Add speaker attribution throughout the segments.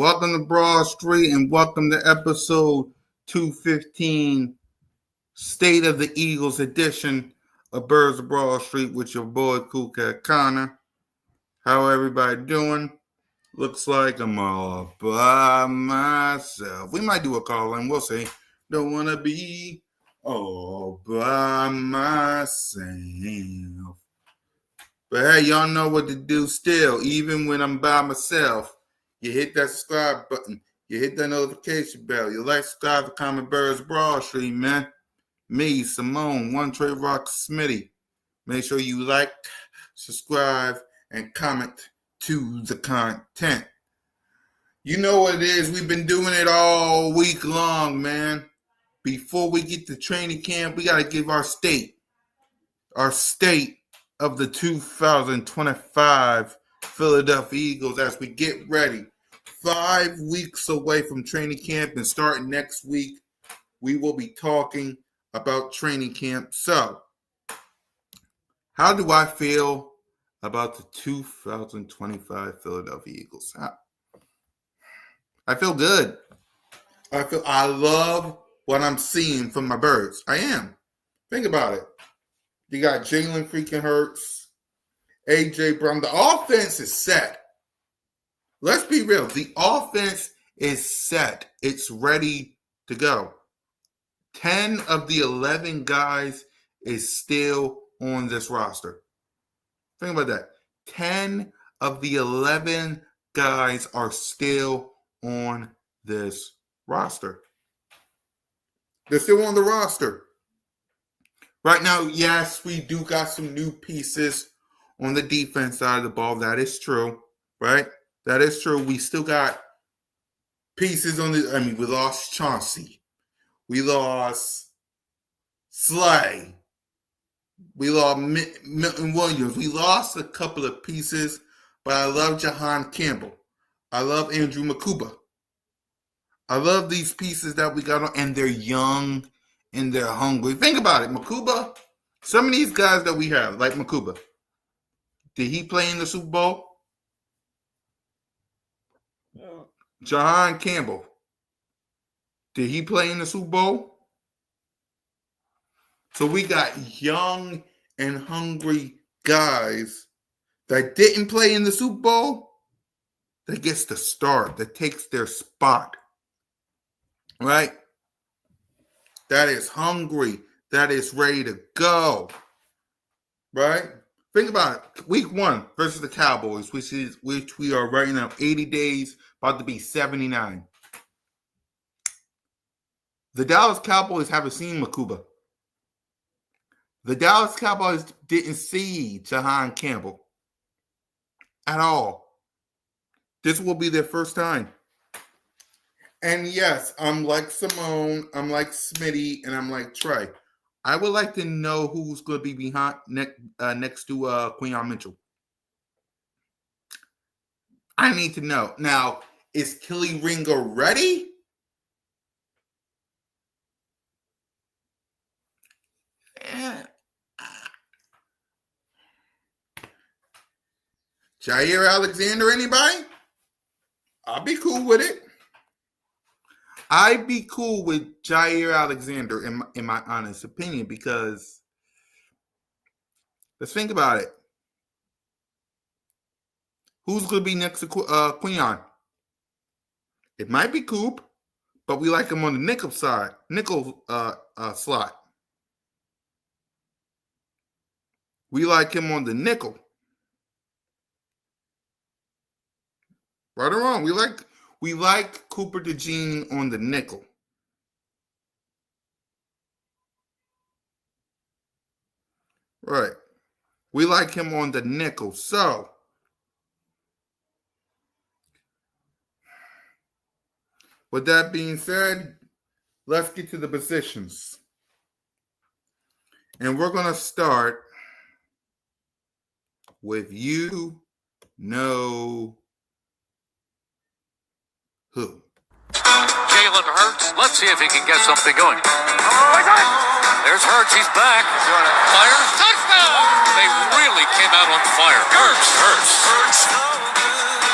Speaker 1: Welcome to Broad Street and welcome to episode 215, State of the Eagles edition of Birds of Broad Street with your boy Cool Cat Connor. How everybody doing? Looks like I'm all by myself. We might do a call and we'll see. Don't want to be all by myself. But hey, y'all know what to do still. Even when I'm by myself, you hit that subscribe button. You hit that notification bell. You like, subscribe, comment, Birds Broad Street, man. Me, Simone, One Trey Rock, Smitty. Make sure you like, subscribe, and comment to the content. You know what it is. We've been doing it all week long, man. Before we get to training camp, we got to give our state of the 2025 Philadelphia Eagles as we get ready. 5 weeks away from training camp and starting next week, we will be talking about training camp. So, how do I feel about the 2025 Philadelphia Eagles? I feel good. I love what I'm seeing from my Birds. I am. Think about it. You got Jalen freaking Hurts, A.J. Brown. The offense is set. Let's be real. The offense is set. It's ready to go. 10 of the 11 guys is still on this roster. Think about that. 10 of the 11 guys are still on this roster. They're still on the roster. Right now, yes, we do got some new pieces on the defense side of the ball. That is true, right? That is true. We still got pieces on the. We lost Chauncey. We lost Slay. We lost Milton Williams. We lost a couple of pieces, but I love Jahan Campbell. I love Andrew Makuba. I love these pieces that we got on, and they're young and they're hungry. Think about it, Makuba. Some of these guys that we have, like Makuba, did he play in the Super Bowl? No. Jahan Campbell, did he play in the Super Bowl? So we got young and hungry guys that didn't play in the Super Bowl that gets to start, that takes their spot. Right? That is hungry. That is ready to go. Right? Think about it. Week 1 versus the Cowboys, which we are right now 80 days, about to be 79. The Dallas Cowboys haven't seen Makuba. The Dallas Cowboys didn't see Jahan Campbell at all. This will be their first time. And yes, I'm like Simone, I'm like Smitty, and I'm like Trey. I would like to know who's going to be behind next to Quinyon Mitchell. I need to know. Now, is Kelly Ringo ready? Jair Alexander, anybody? I'll be cool with it. I'd be cool with Jair Alexander, in my honest opinion, because let's think about it. Who's going to be next to Quinyon? It might be Coop, but we like him on the nickel slot. We like him on the nickel. Right or wrong, we like Cooper DeJean on the nickel. Right. We like him on the nickel. So, with that being said, let's get to the positions. And we're going to start with you know who.
Speaker 2: Jalen Hurts. Let's see if he can get something going. There's Hurts. He's back. Fire. Touchdown. They really came out on fire. Hurts.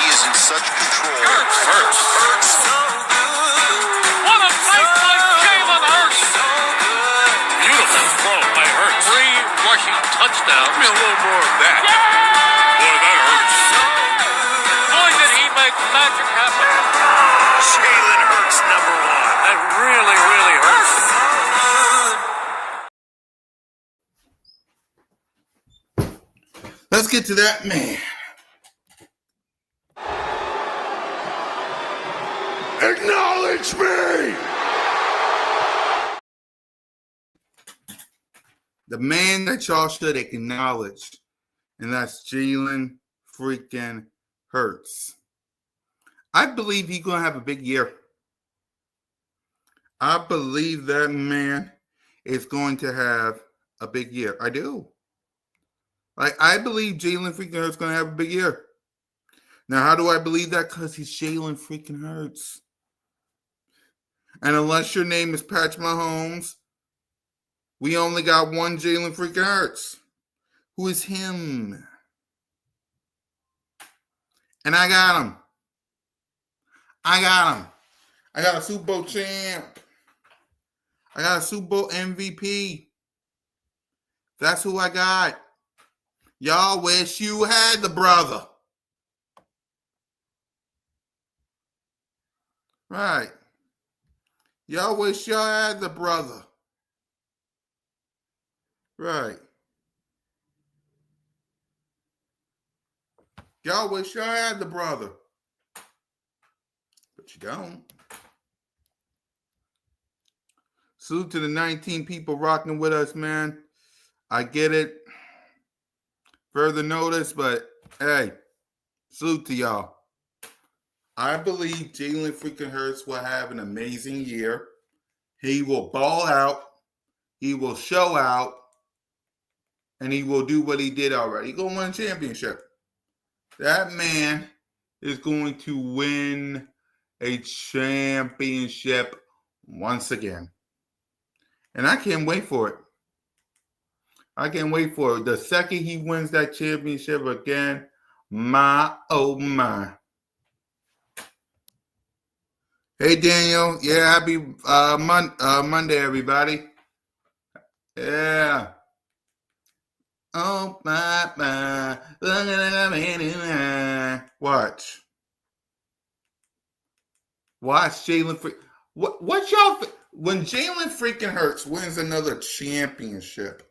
Speaker 2: He is in
Speaker 3: such control.
Speaker 2: Hurts. What a fight by Jalen Hurts. Beautiful throw by Hurts. 3 rushing touchdowns.
Speaker 3: Give me a little more of that.
Speaker 2: Boy, that hurts. Boy, did he make magic happen.
Speaker 3: Jalen Hurts, number 1.
Speaker 2: That really, really hurts.
Speaker 1: Let's get to that man.
Speaker 3: Acknowledge me!
Speaker 1: The man that y'all should acknowledge, and that's Jalen freaking Hurts. I believe he's going to have a big year. I believe that man is going to have a big year. I do. I believe Jalen freaking Hurts is going to have a big year. Now, how do I believe that? Because he's Jalen freaking Hurts. And unless your name is Patrick Mahomes, we only got one Jalen freaking Hurts, who is him. And I got him. I got a Super Bowl champ. I got a Super Bowl MVP. That's who I got. Y'all wish you had the brother. Right. Y'all wish y'all had the brother. Right. Y'all wish y'all had the brother. But you don't. Salute to the 19 people rocking with us, man. I get it. Further notice, but hey, salute to y'all. I believe Jalen freaking Hurts will have an amazing year. He will ball out. He will show out. And he will do what he did already. He's going to win a championship. That man is going to win a championship once again. And I can't wait for it. I can't wait for it. The second he wins that championship again, my, oh my. Hey, Daniel. Yeah, happy Monday, everybody. Yeah. Oh, my. Watch. Watch Jalen. What y'all... When Jalen freaking Hurts wins another championship,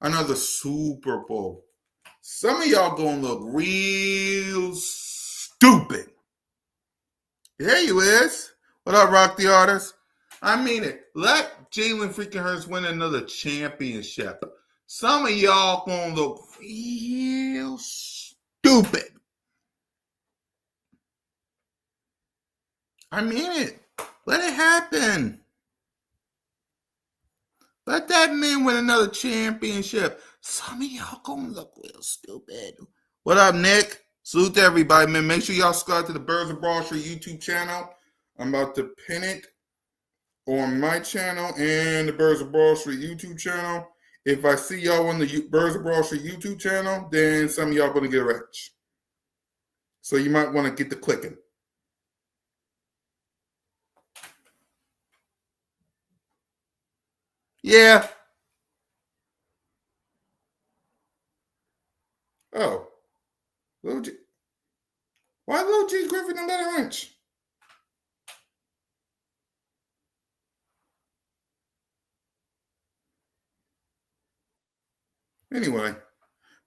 Speaker 1: another Super Bowl, some of y'all gonna look real stupid. There you is. What up, Rock the Artist? I mean it. Let Jalen freaking Hurts win another championship. Some of y'all gonna look real stupid. I mean it. Let it happen. Let that man win another championship. Some of y'all gonna look real stupid. What up, Nick? Salute to everybody, man. Make sure y'all subscribe to the B.O.B.S YouTube channel. I'm about to pin it on my channel and the B.O.B.S YouTube channel. If I see y'all on the B.O.B.S YouTube channel, then some of y'all gonna get rich. So you might want to get the clicking. Yeah. Oh. Why Lil G Griffin and Leonard Lynch? Anyway.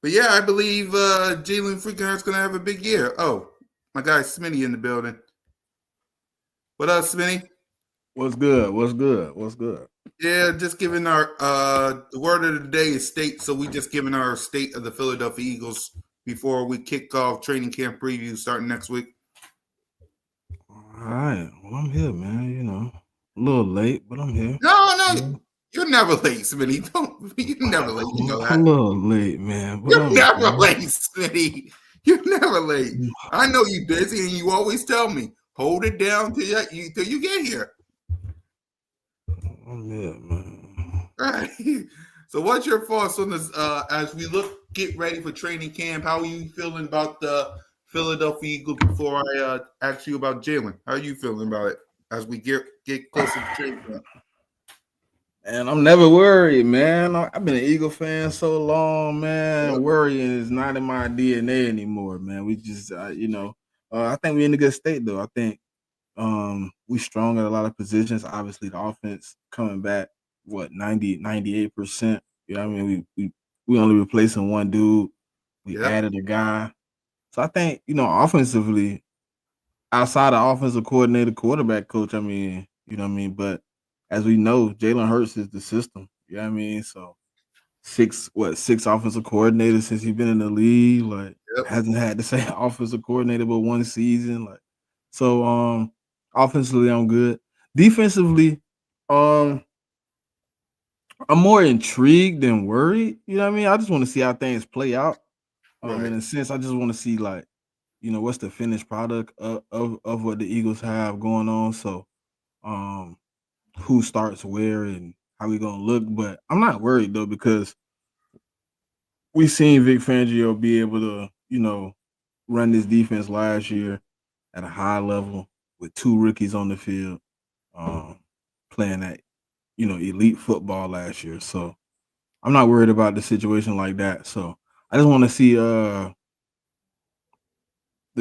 Speaker 1: But yeah, I believe Jalen freaking Hurts going to have a big year. Oh, my guy Smitty in the building. What up, Smitty?
Speaker 4: What's good? What's good? What's good?
Speaker 1: Yeah, just giving our the word of the day is state. So we just giving our state of the Philadelphia Eagles before we kick off training camp preview starting next week.
Speaker 4: All right. Well, I'm here, man. You know, a little late, but I'm here.
Speaker 1: No, you're never late, Smitty. You're never late. You know that.
Speaker 4: A little late, man. But
Speaker 1: You're never late, Smitty. You're never late. I know you're busy, and you always tell me, hold it down till you get here.
Speaker 4: I'm here, man.
Speaker 1: All right. So what's your thoughts on this as we get ready for training camp? How are you feeling about the Philadelphia Eagles before I ask you about Jalen. How are you feeling about it as we get closer to training camp?
Speaker 4: And I'm never worried, man. I've been an Eagle fan so long, man.
Speaker 1: Yep.
Speaker 4: Worrying is not in my DNA anymore, man. We just, I think we're in a good state though. I think we strong at a lot of positions. Obviously, the offense coming back, what 98%. You know what I mean? We only replacing one dude. We
Speaker 1: Yep.
Speaker 4: added a guy. So I think, offensively, outside of offensive coordinator, quarterback coach, I mean, you know what I mean? But as we know, Jalen Hurts is the system. You know what I mean? So six offensive coordinators since he's been in the league, like
Speaker 1: Yep.
Speaker 4: hasn't had the same offensive coordinator but one season. Like so offensively I'm good. Defensively, um I'm more intrigued than worried. You know what I mean? I just want to see how things play out.
Speaker 1: Right.
Speaker 4: In a sense, I just want to see like, what's the finished product of what the Eagles have going on. So um who starts where and how we gonna look. But I'm not worried though, because we seen Vic Fangio be able to, run this defense last year at a high level with two rookies on the field, um, playing at, elite football last year. So I'm not worried about the situation like that. So I just want to see the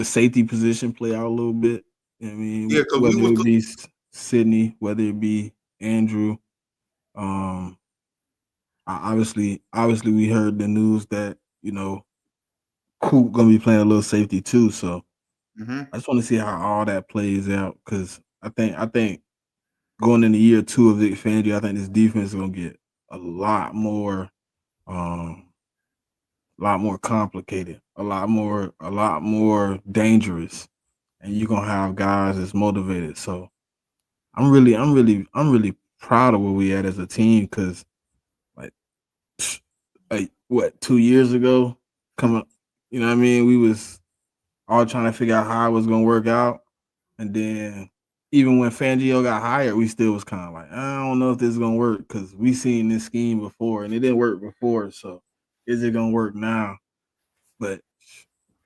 Speaker 4: safety position play out a little bit. I
Speaker 1: Yeah,
Speaker 4: mean,
Speaker 1: because we
Speaker 4: whether
Speaker 1: was
Speaker 4: it be Sydney, whether it be Andrew, um, obviously we heard the news that, Coop gonna be playing a little safety too. So
Speaker 1: mm-hmm.
Speaker 4: I just want to see how all that plays out, because I think going into year two of Vic Fangio, I think this defense is gonna get a um, lot more complicated, a lot more dangerous, and you're gonna have guys that's motivated. So I'm really proud of where we at as a team, because like like what 2 years ago, coming, you know what I mean, we was all trying to figure out how it was gonna work out. And then even when Fangio got hired, we still was kind of like, I don't know if this is gonna work, because we seen this scheme before and it didn't work before. So is it gonna work now? But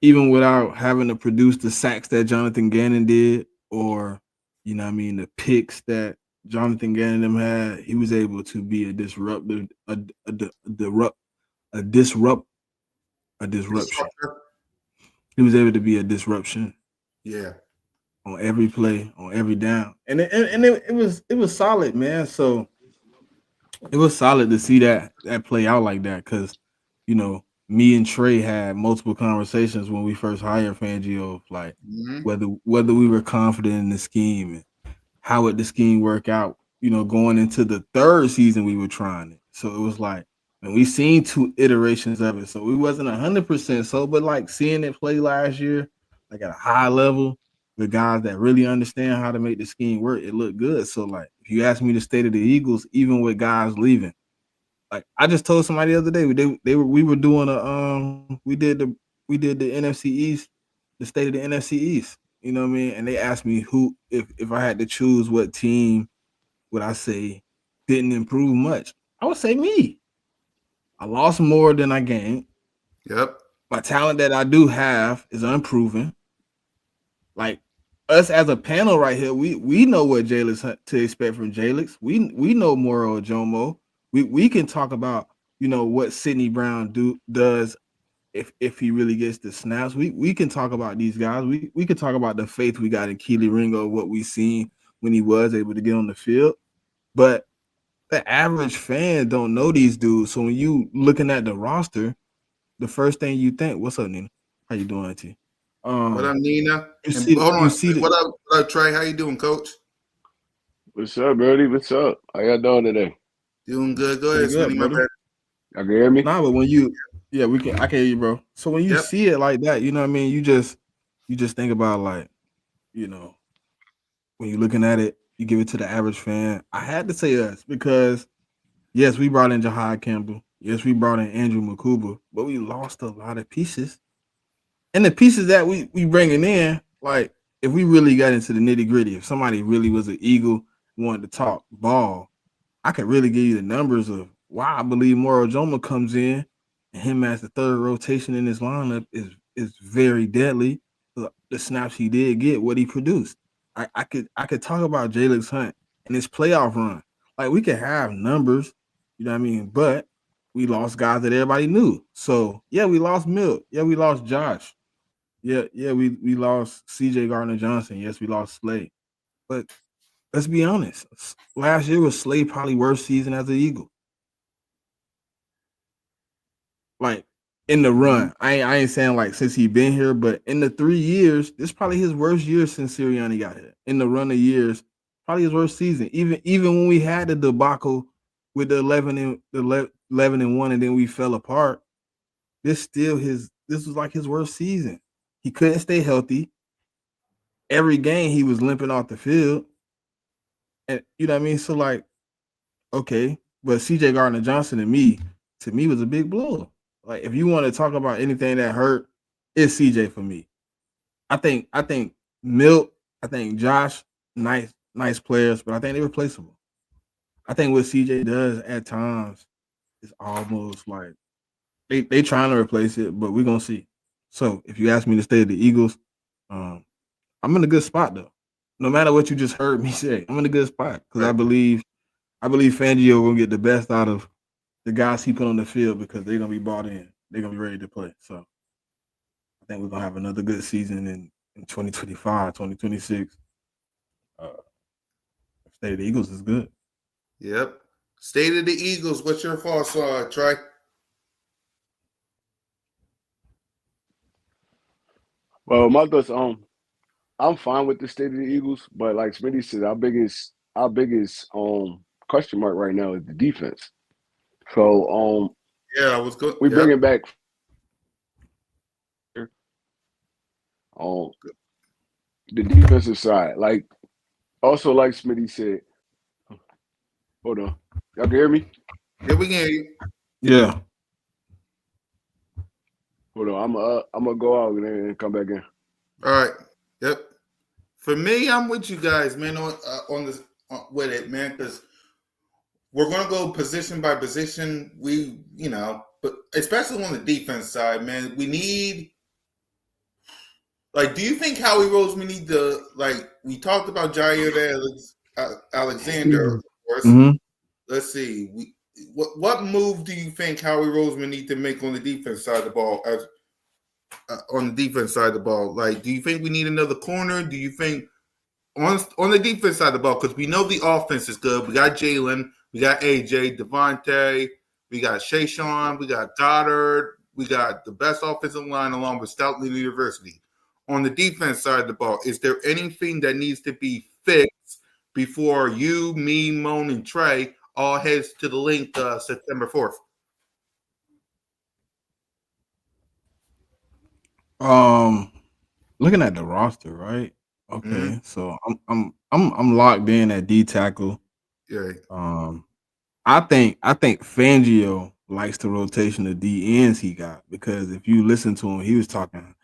Speaker 4: even without having to produce the sacks that Jonathan Gannon did, or the picks that Jonathan Gannon had, he was able to be a disruptive, a disrupt, a disruption.
Speaker 1: Disruptor.
Speaker 4: He was able to be a disruption
Speaker 1: Yeah.
Speaker 4: on every play, on every down, and it was solid, man. So it was solid to see that play out like that, because me and Trey had multiple conversations when we first hired Fangio, like
Speaker 1: Mm-hmm.
Speaker 4: whether we were confident in the scheme and how would the scheme work out. Going into the third season, we were trying it, so it was like, and we seen two iterations of it, so we wasn't 100% so, but like seeing it play last year, like at a high level, with guys that really understand how to make the scheme work, it looked good. So like, if you ask me the state of the Eagles, even with guys leaving, like I just told somebody the other day, we were doing we did the NFC East, the state of the NFC East. You know what I mean? And they asked me who, if I had to choose what team would I say didn't improve much, I would say me. I lost more than I gained.
Speaker 1: Yep.
Speaker 4: My talent that I do have is unproven. Like us as a panel right here, we know what Jalix to expect from Jalix. We know Moro Jomo. We can talk about what Sidney Brown does if he really gets the snaps. We can talk about these guys. We can talk about the faith we got in Keely Ringo, what we seen when he was able to get on the field. But the average fan don't know these dudes. So when you looking at the roster, the first thing you think, "What's up, Nina? How you doing, Auntie?"
Speaker 1: What up, Nina?
Speaker 4: You
Speaker 1: And
Speaker 4: see,
Speaker 1: hold
Speaker 4: you
Speaker 1: on.
Speaker 4: see the
Speaker 1: What up, Trey? How you doing, Coach?
Speaker 3: What's up, Brody? What's up? How y'all doing today?
Speaker 1: Doing good. Go
Speaker 4: pretty
Speaker 1: ahead,
Speaker 4: good,
Speaker 1: Swinny. My
Speaker 4: brother.
Speaker 1: bad.
Speaker 3: Y'all can hear me?
Speaker 4: Nah, but yeah, I can hear you, bro. So when you
Speaker 1: Yep.
Speaker 4: see it like that, you know what I mean. You just think about, like, you know when you're looking at it, you give it to the average fan. I had to say us, because yes, we brought in Jahad Campbell. Yes, we brought in Andrew Makuba, but we lost a lot of pieces. And the pieces that we bringing in, like, if we really got into the nitty gritty, if somebody really was an Eagle, wanted to talk ball, I could really give you the numbers of why I believe Moro Joma comes in, and him as the third rotation in this lineup is very deadly. the snaps he did get, what he produced. I could talk about Jalen Hunt and his playoff run. Like we could have numbers, you know what I mean? But we lost guys that everybody knew. So yeah, we lost Milt. Yeah, we lost Josh. Yeah, we lost CJ Gardner Johnson. Yes, we lost Slay. But let's be honest. Last year was Slay probably worst season as an Eagle. Like in the run. I ain't saying like since he been here, but in the 3 years, this is probably his worst year since Sirianni got here. In the run of years, probably his worst season. Even when we had the debacle with the 11-1 and then we fell apart, this was like his worst season. He couldn't stay healthy. Every game he was limping off the field. And you know what I mean? So like, okay, but CJ Gardner Johnson to me was a big blow. Like if you want to talk about anything that hurt, it's CJ for me. I think Milt, I think Josh, nice players, but I think they're replaceable. I think what CJ does at times is almost like they trying to replace it, but we're gonna see. So if you ask me to stay at the Eagles, um, I'm in a good spot though. No matter what you just heard me say, I'm in a good spot because
Speaker 1: Right.
Speaker 4: I believe Fangio gonna get the best out of the guys he put on the field because they're gonna be bought in. They're gonna be ready to play. So I think we're gonna have another good season in 2025, 2026. Uh, State of the Eagles is good.
Speaker 1: Yep. State of the Eagles. What's your thoughts on it, Trey?
Speaker 3: Well, my thoughts. I'm fine with the state of the Eagles, but like Smitty said, our biggest question mark right now is the defense. So
Speaker 1: Yeah, I was good.
Speaker 3: we
Speaker 1: Yep.
Speaker 3: bringing back um the defensive side. Like also like Smitty said, hold on, y'all can hear me?
Speaker 1: Here we go.
Speaker 4: Yeah.
Speaker 3: Hold on, I'm gonna go out and then come back in.
Speaker 1: All right. Yep. For me, I'm with you guys, man, on this with it, man, because we're gonna go position by position. But especially on the defense side, man, we need. Like, do you think Howie Rose? We need to like. We talked about Alexander, of course.
Speaker 4: Mm-hmm.
Speaker 1: Let's see. What move do you think Howie Roseman need to make on the defense side of the ball? On the defense side of the ball, like, do you think we need another corner? Do you think on the defense side of the ball, because we know the offense is good. We got Jalen, we got AJ, Devontae, we got Shayshawn, we got Goddard, we got the best offensive line along with Stoutland University. On the defense side of the ball, is there anything that needs to be fixed before you, me, Moan, and Trey all heads to the link September 4th?
Speaker 4: Looking at the roster, right?
Speaker 1: Mm-hmm.
Speaker 4: Okay, so I'm locked in at D tackle.
Speaker 1: Yeah.
Speaker 4: I think Fangio likes the rotation of D ends he got because if you listen to him, he was talking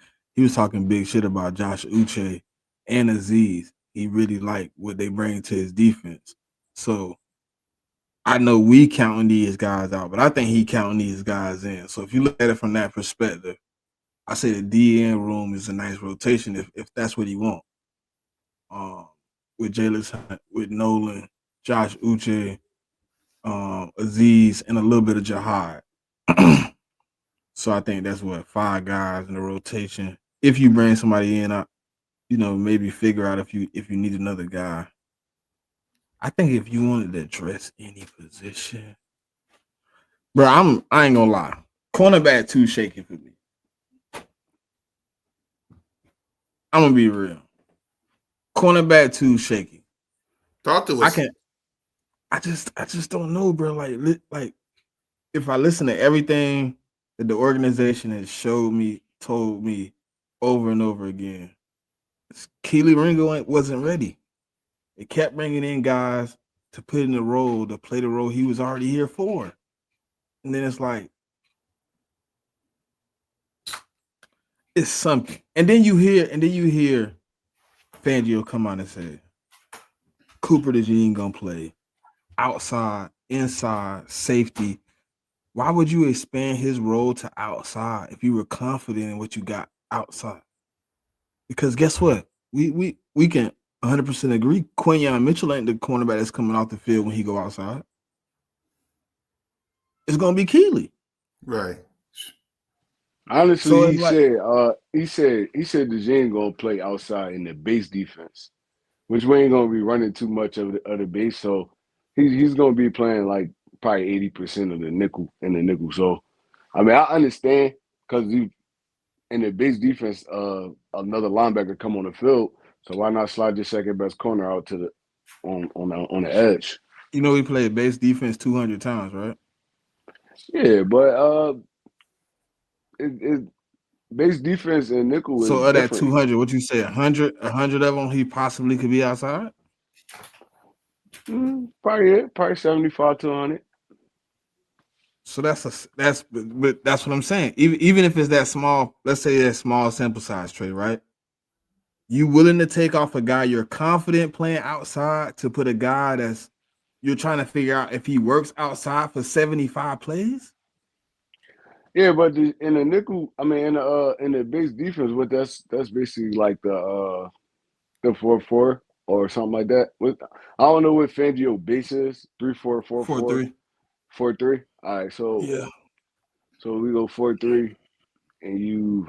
Speaker 4: big shit about Josh Uche and Aziz. He really liked what they bring to his defense. So I know we counting these guys out, but I think he counting these guys in. So if you look at it from that perspective, I say the DN room is a nice rotation if that's what he wants. Um, with Jalen Hunt, with Nolan, Josh Uche, Aziz, and a little bit of Jihad. So I think that's what 5 guys in the rotation. If you bring somebody in, maybe figure out if you need another guy. I think if you wanted to address any position, bro, I ain't gonna lie, cornerback too shaky for me. I'm gonna be real. Cornerback too shaky.
Speaker 1: Talk to
Speaker 4: I
Speaker 1: us.
Speaker 4: can I just don't know, bro. Like if I listen to everything that the organization has told me over and over again, Keely Ringo wasn't ready. It kept bringing in guys to put in the role, to play the role he was already here for. And then it's like, it's something. And then you hear Fangio come on and say, Cooper DeJean gonna play outside, inside, safety. Why would you expand his role to outside if you were confident in what you got outside? Because guess what? We can 100% agree. Quinyon Mitchell ain't the cornerback that's coming off the field when he go outside. It's gonna be Keely.
Speaker 1: Right.
Speaker 3: Honestly,
Speaker 4: So it's like,
Speaker 3: he said the Gene gonna play outside in the base defense, which we ain't gonna be running too much of the base. So he's gonna be playing like probably 80% of the nickel in the nickel. So I mean I understand because you in the base defense, another linebacker come on the field. So why not slide your second best corner out to the on the edge?
Speaker 4: we played base defense 200 times, right?
Speaker 3: Yeah, but it base defense and nickel
Speaker 4: So
Speaker 3: is
Speaker 4: of that
Speaker 3: different.
Speaker 4: 200, what you say, 100 of them, he possibly could be outside.
Speaker 3: Probably 75 to 100.
Speaker 4: So but that's what I'm saying. Even if it's that small, let's say that small sample size trade, right? You willing to take off a guy you're confident playing outside to put a guy that's you're trying to figure out if he works outside for 75 plays?
Speaker 3: Yeah, but in the nickel, I mean in the base defense, what that's basically like the 4-4 or something like that. I don't know what Fangio base is 3-4-4-4
Speaker 4: 4-3.
Speaker 3: 4-3. All right,
Speaker 4: Yeah.
Speaker 3: so we go 4-3, and you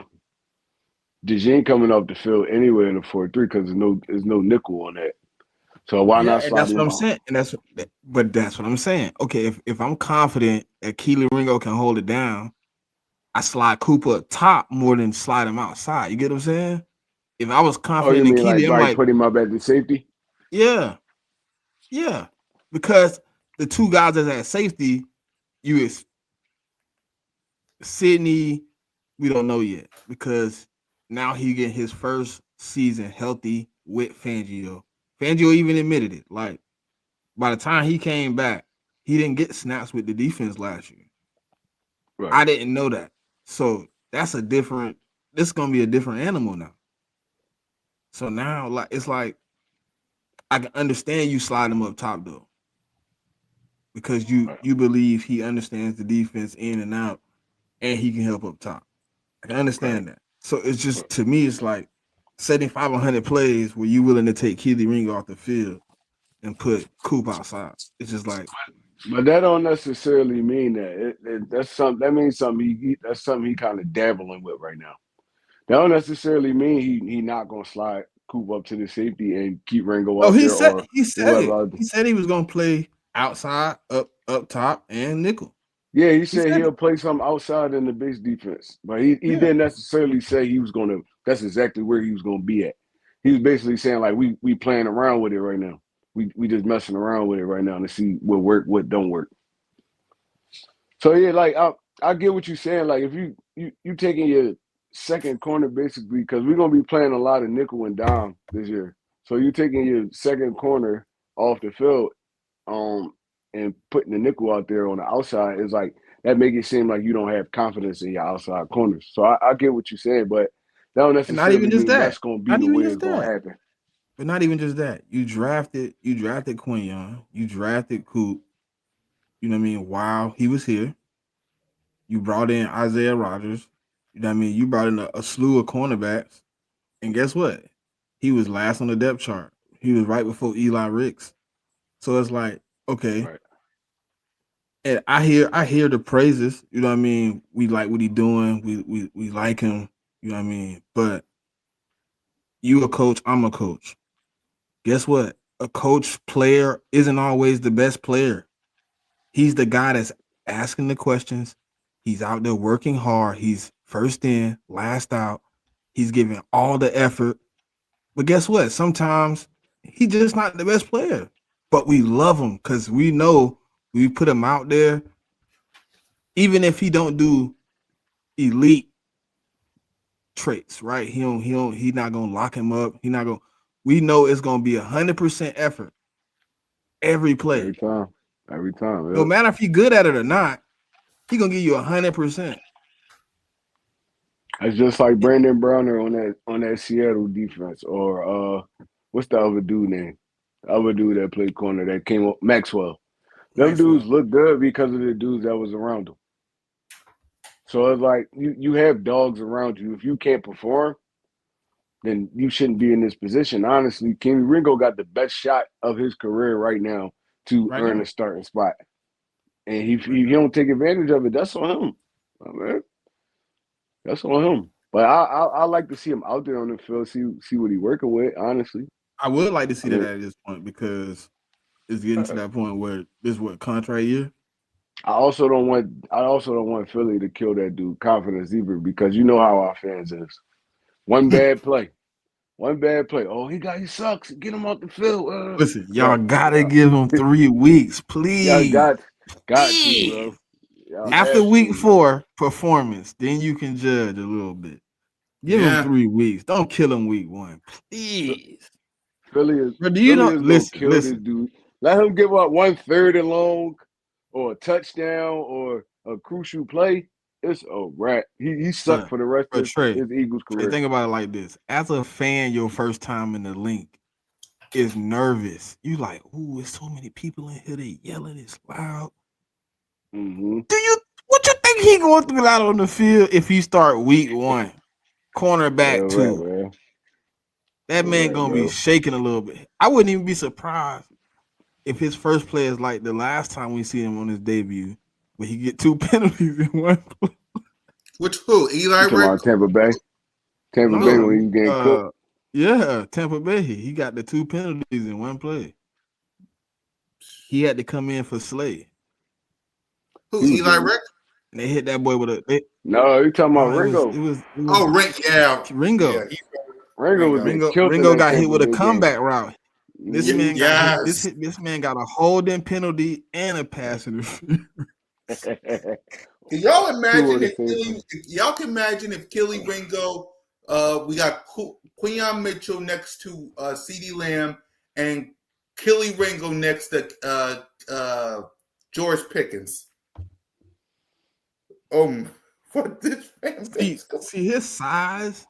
Speaker 3: DeJean coming off the field anyway in the 4-3 because there's no nickel on that. So why
Speaker 4: Yeah,
Speaker 3: not
Speaker 4: and
Speaker 3: slide
Speaker 4: that's what
Speaker 3: him
Speaker 4: I'm
Speaker 3: out?
Speaker 4: saying. But that's what I'm saying. Okay, if I'm confident that Keely Ringo can hold it down, I slide Cooper up top more than slide him outside. You get what I'm saying? If I was
Speaker 3: Oh, you
Speaker 4: confident in
Speaker 3: mean like
Speaker 4: Keely, I'm
Speaker 3: right,
Speaker 4: like,
Speaker 3: put him up at the safety?
Speaker 4: yeah, yeah. Because the two guys that's at safety, you is Sydney, we don't know yet because now he get his first season healthy with Fangio. Fangio even admitted it. Like by the time he came back, he didn't get snaps with the defense last year.
Speaker 3: Right,
Speaker 4: I didn't know that. So that's a different. This is gonna be a different animal now. So now, like it's like I can understand you slide him up top though, because
Speaker 3: right,
Speaker 4: you believe he understands the defense in and out, and he can help up top. I can
Speaker 3: right,
Speaker 4: understand that. So it's
Speaker 3: right.
Speaker 4: just to me, it's like 75 100 plays where you willing to take Keely Ringo off the field and put Coop outside. It's just like
Speaker 3: But that don't necessarily mean that. That's something. That means something. That's something he kind of dabbling with right now. That don't necessarily mean he not gonna slide Coop up to the safety and keep Ringo
Speaker 4: oh
Speaker 3: out there or
Speaker 4: he said
Speaker 3: whoever
Speaker 4: it.
Speaker 3: out there.
Speaker 4: He said he was gonna play outside, up top, and nickel.
Speaker 3: Yeah, he
Speaker 4: He
Speaker 3: said
Speaker 4: said
Speaker 3: he'll
Speaker 4: it.
Speaker 3: play some outside in the base defense, but he
Speaker 4: Yeah.
Speaker 3: didn't necessarily say he was gonna. That's exactly where he was gonna be at. He was basically saying like we playing around with it right now. We just messing around with it right now to see what work, what don't work. So yeah, like I get what you're saying. Like if you taking your second corner basically because we're gonna be playing a lot of nickel and dime this year. So you taking your second corner off the field, and putting the nickel out there on the outside is like that make it seem like you don't have confidence in your outside corners. So I get what you're saying, but that don't
Speaker 4: And not even
Speaker 3: necessarily
Speaker 4: just
Speaker 3: mean
Speaker 4: that.
Speaker 3: that's gonna be
Speaker 4: Not
Speaker 3: the
Speaker 4: even
Speaker 3: way
Speaker 4: just
Speaker 3: it's gonna
Speaker 4: that.
Speaker 3: happen.
Speaker 4: But not even just that. You drafted Quinion. You drafted Coop. You know what I mean? While he was here, you brought in Isaiah Rogers. You know what I mean? You brought in a slew of cornerbacks. And guess what? He was last on the depth chart. He was right before Eli Ricks. So it's like, okay.
Speaker 3: Right.
Speaker 4: And I hear the praises. You know what I mean? We like what he doing. We like him. You know what I mean? But you a coach, I'm a coach. Guess what? A coach player isn't always the best player. He's the guy that's asking the questions. He's out there working hard. He's first in, last out. He's giving all the effort. But guess what? Sometimes he's just not the best player. But we love him because we know we put him out there. Even if he don't do elite traits, right? He not gonna lock him up. He not gonna we know it's gonna be 100% effort every
Speaker 3: Every
Speaker 4: play.
Speaker 3: time. Every time.
Speaker 4: No
Speaker 3: Yep.
Speaker 4: matter if he good at it or not, he gonna give you 100%.
Speaker 3: It's just like Brandon Browner on that Seattle defense, or what's the other dude name? The other dude that played corner that came up, Maxwell. Them dudes
Speaker 4: Maxwell.
Speaker 3: look good because of the dudes that was around them. So it's like you have dogs around you. If you can't perform, then you shouldn't be in this position. Honestly, Kenny Ringo got the best shot of his career right now to
Speaker 4: Right
Speaker 3: earn
Speaker 4: now.
Speaker 3: a starting spot. And
Speaker 4: Right
Speaker 3: he
Speaker 4: now.
Speaker 3: don't take advantage of it, that's on him. I mean, that's on him. But I like to see him out there on the field, see what he working with, honestly.
Speaker 4: I would like to
Speaker 3: I
Speaker 4: see that
Speaker 3: mean,
Speaker 4: at this point because it's getting to that point where this is what contract year.
Speaker 3: I also don't want Philly to kill that dude confidence either because you know how our fans is. One bad play. One bad play. Oh, he sucks. Get him off the field.
Speaker 4: Listen, y'all
Speaker 3: Bro,
Speaker 4: gotta give him 3 weeks,
Speaker 3: y'all
Speaker 4: please.
Speaker 3: got to,
Speaker 4: Please.
Speaker 3: bro. Y'all
Speaker 4: After
Speaker 3: have
Speaker 4: week
Speaker 3: to, bro.
Speaker 4: 4 performance, then you can judge a little bit. Give him
Speaker 1: Yeah.
Speaker 4: 3 weeks. Don't kill him week 1, please. Bro, do you
Speaker 3: Philly
Speaker 4: know?
Speaker 3: is gonna
Speaker 4: Listen,
Speaker 3: kill this
Speaker 4: listen.
Speaker 3: dude. Let him give up 1/3 and long, or a touchdown, or a crucial play. It's a wrap. He sucked
Speaker 4: But,
Speaker 3: for the rest
Speaker 4: but
Speaker 3: of
Speaker 4: Trey,
Speaker 3: his Eagles
Speaker 4: Trey,
Speaker 3: career.
Speaker 4: think about it like this. As a fan, your first time in the link is nervous. You like, ooh, there's so many people in here. They yelling, it's loud.
Speaker 3: Mm-hmm.
Speaker 4: What you think he going through out on the field if he start week 1, cornerback
Speaker 3: Real rap,
Speaker 4: 2?
Speaker 3: man.
Speaker 4: That
Speaker 3: Real
Speaker 4: man
Speaker 3: rap,
Speaker 4: gonna be
Speaker 3: bro.
Speaker 4: shaking a little bit. I wouldn't even be surprised if his first play is like the last time we see him on his debut, where he get 2 penalties in one play.
Speaker 1: Which who? Eli
Speaker 3: You talking
Speaker 1: Rick?
Speaker 3: about Tampa Bay? Tampa Bay
Speaker 4: No,
Speaker 3: when you getting cooked.
Speaker 4: yeah, Tampa Bay. He got the 2 penalties in one play. He had to come in for Slay,
Speaker 1: Who?
Speaker 3: He was
Speaker 1: Eli
Speaker 3: getting
Speaker 1: Rick?
Speaker 4: and they hit that boy with a.
Speaker 3: no. You talking about
Speaker 4: No,
Speaker 3: Ringo?
Speaker 4: it was
Speaker 1: Oh, Rick. Yeah. Yeah.
Speaker 4: Ringo.
Speaker 1: He's
Speaker 3: Ringo was
Speaker 1: Ringo.
Speaker 3: getting killed in
Speaker 4: Ringo
Speaker 3: that
Speaker 4: got hit
Speaker 3: Tampa
Speaker 4: with a
Speaker 3: Bay game.
Speaker 4: comeback route. This
Speaker 3: Mm-hmm.
Speaker 4: man got hit.
Speaker 1: Yes.
Speaker 4: This man got a holding penalty and a pass interference.
Speaker 1: Can y'all
Speaker 3: Two
Speaker 1: imagine
Speaker 3: of the
Speaker 1: if
Speaker 3: same play.
Speaker 1: y'all can imagine if Kelly Ringo, we got Quinyon Mitchell next to CeeDee Lamb and Kelly Ringo next to George Pickens. What this fan base going?
Speaker 4: See his size.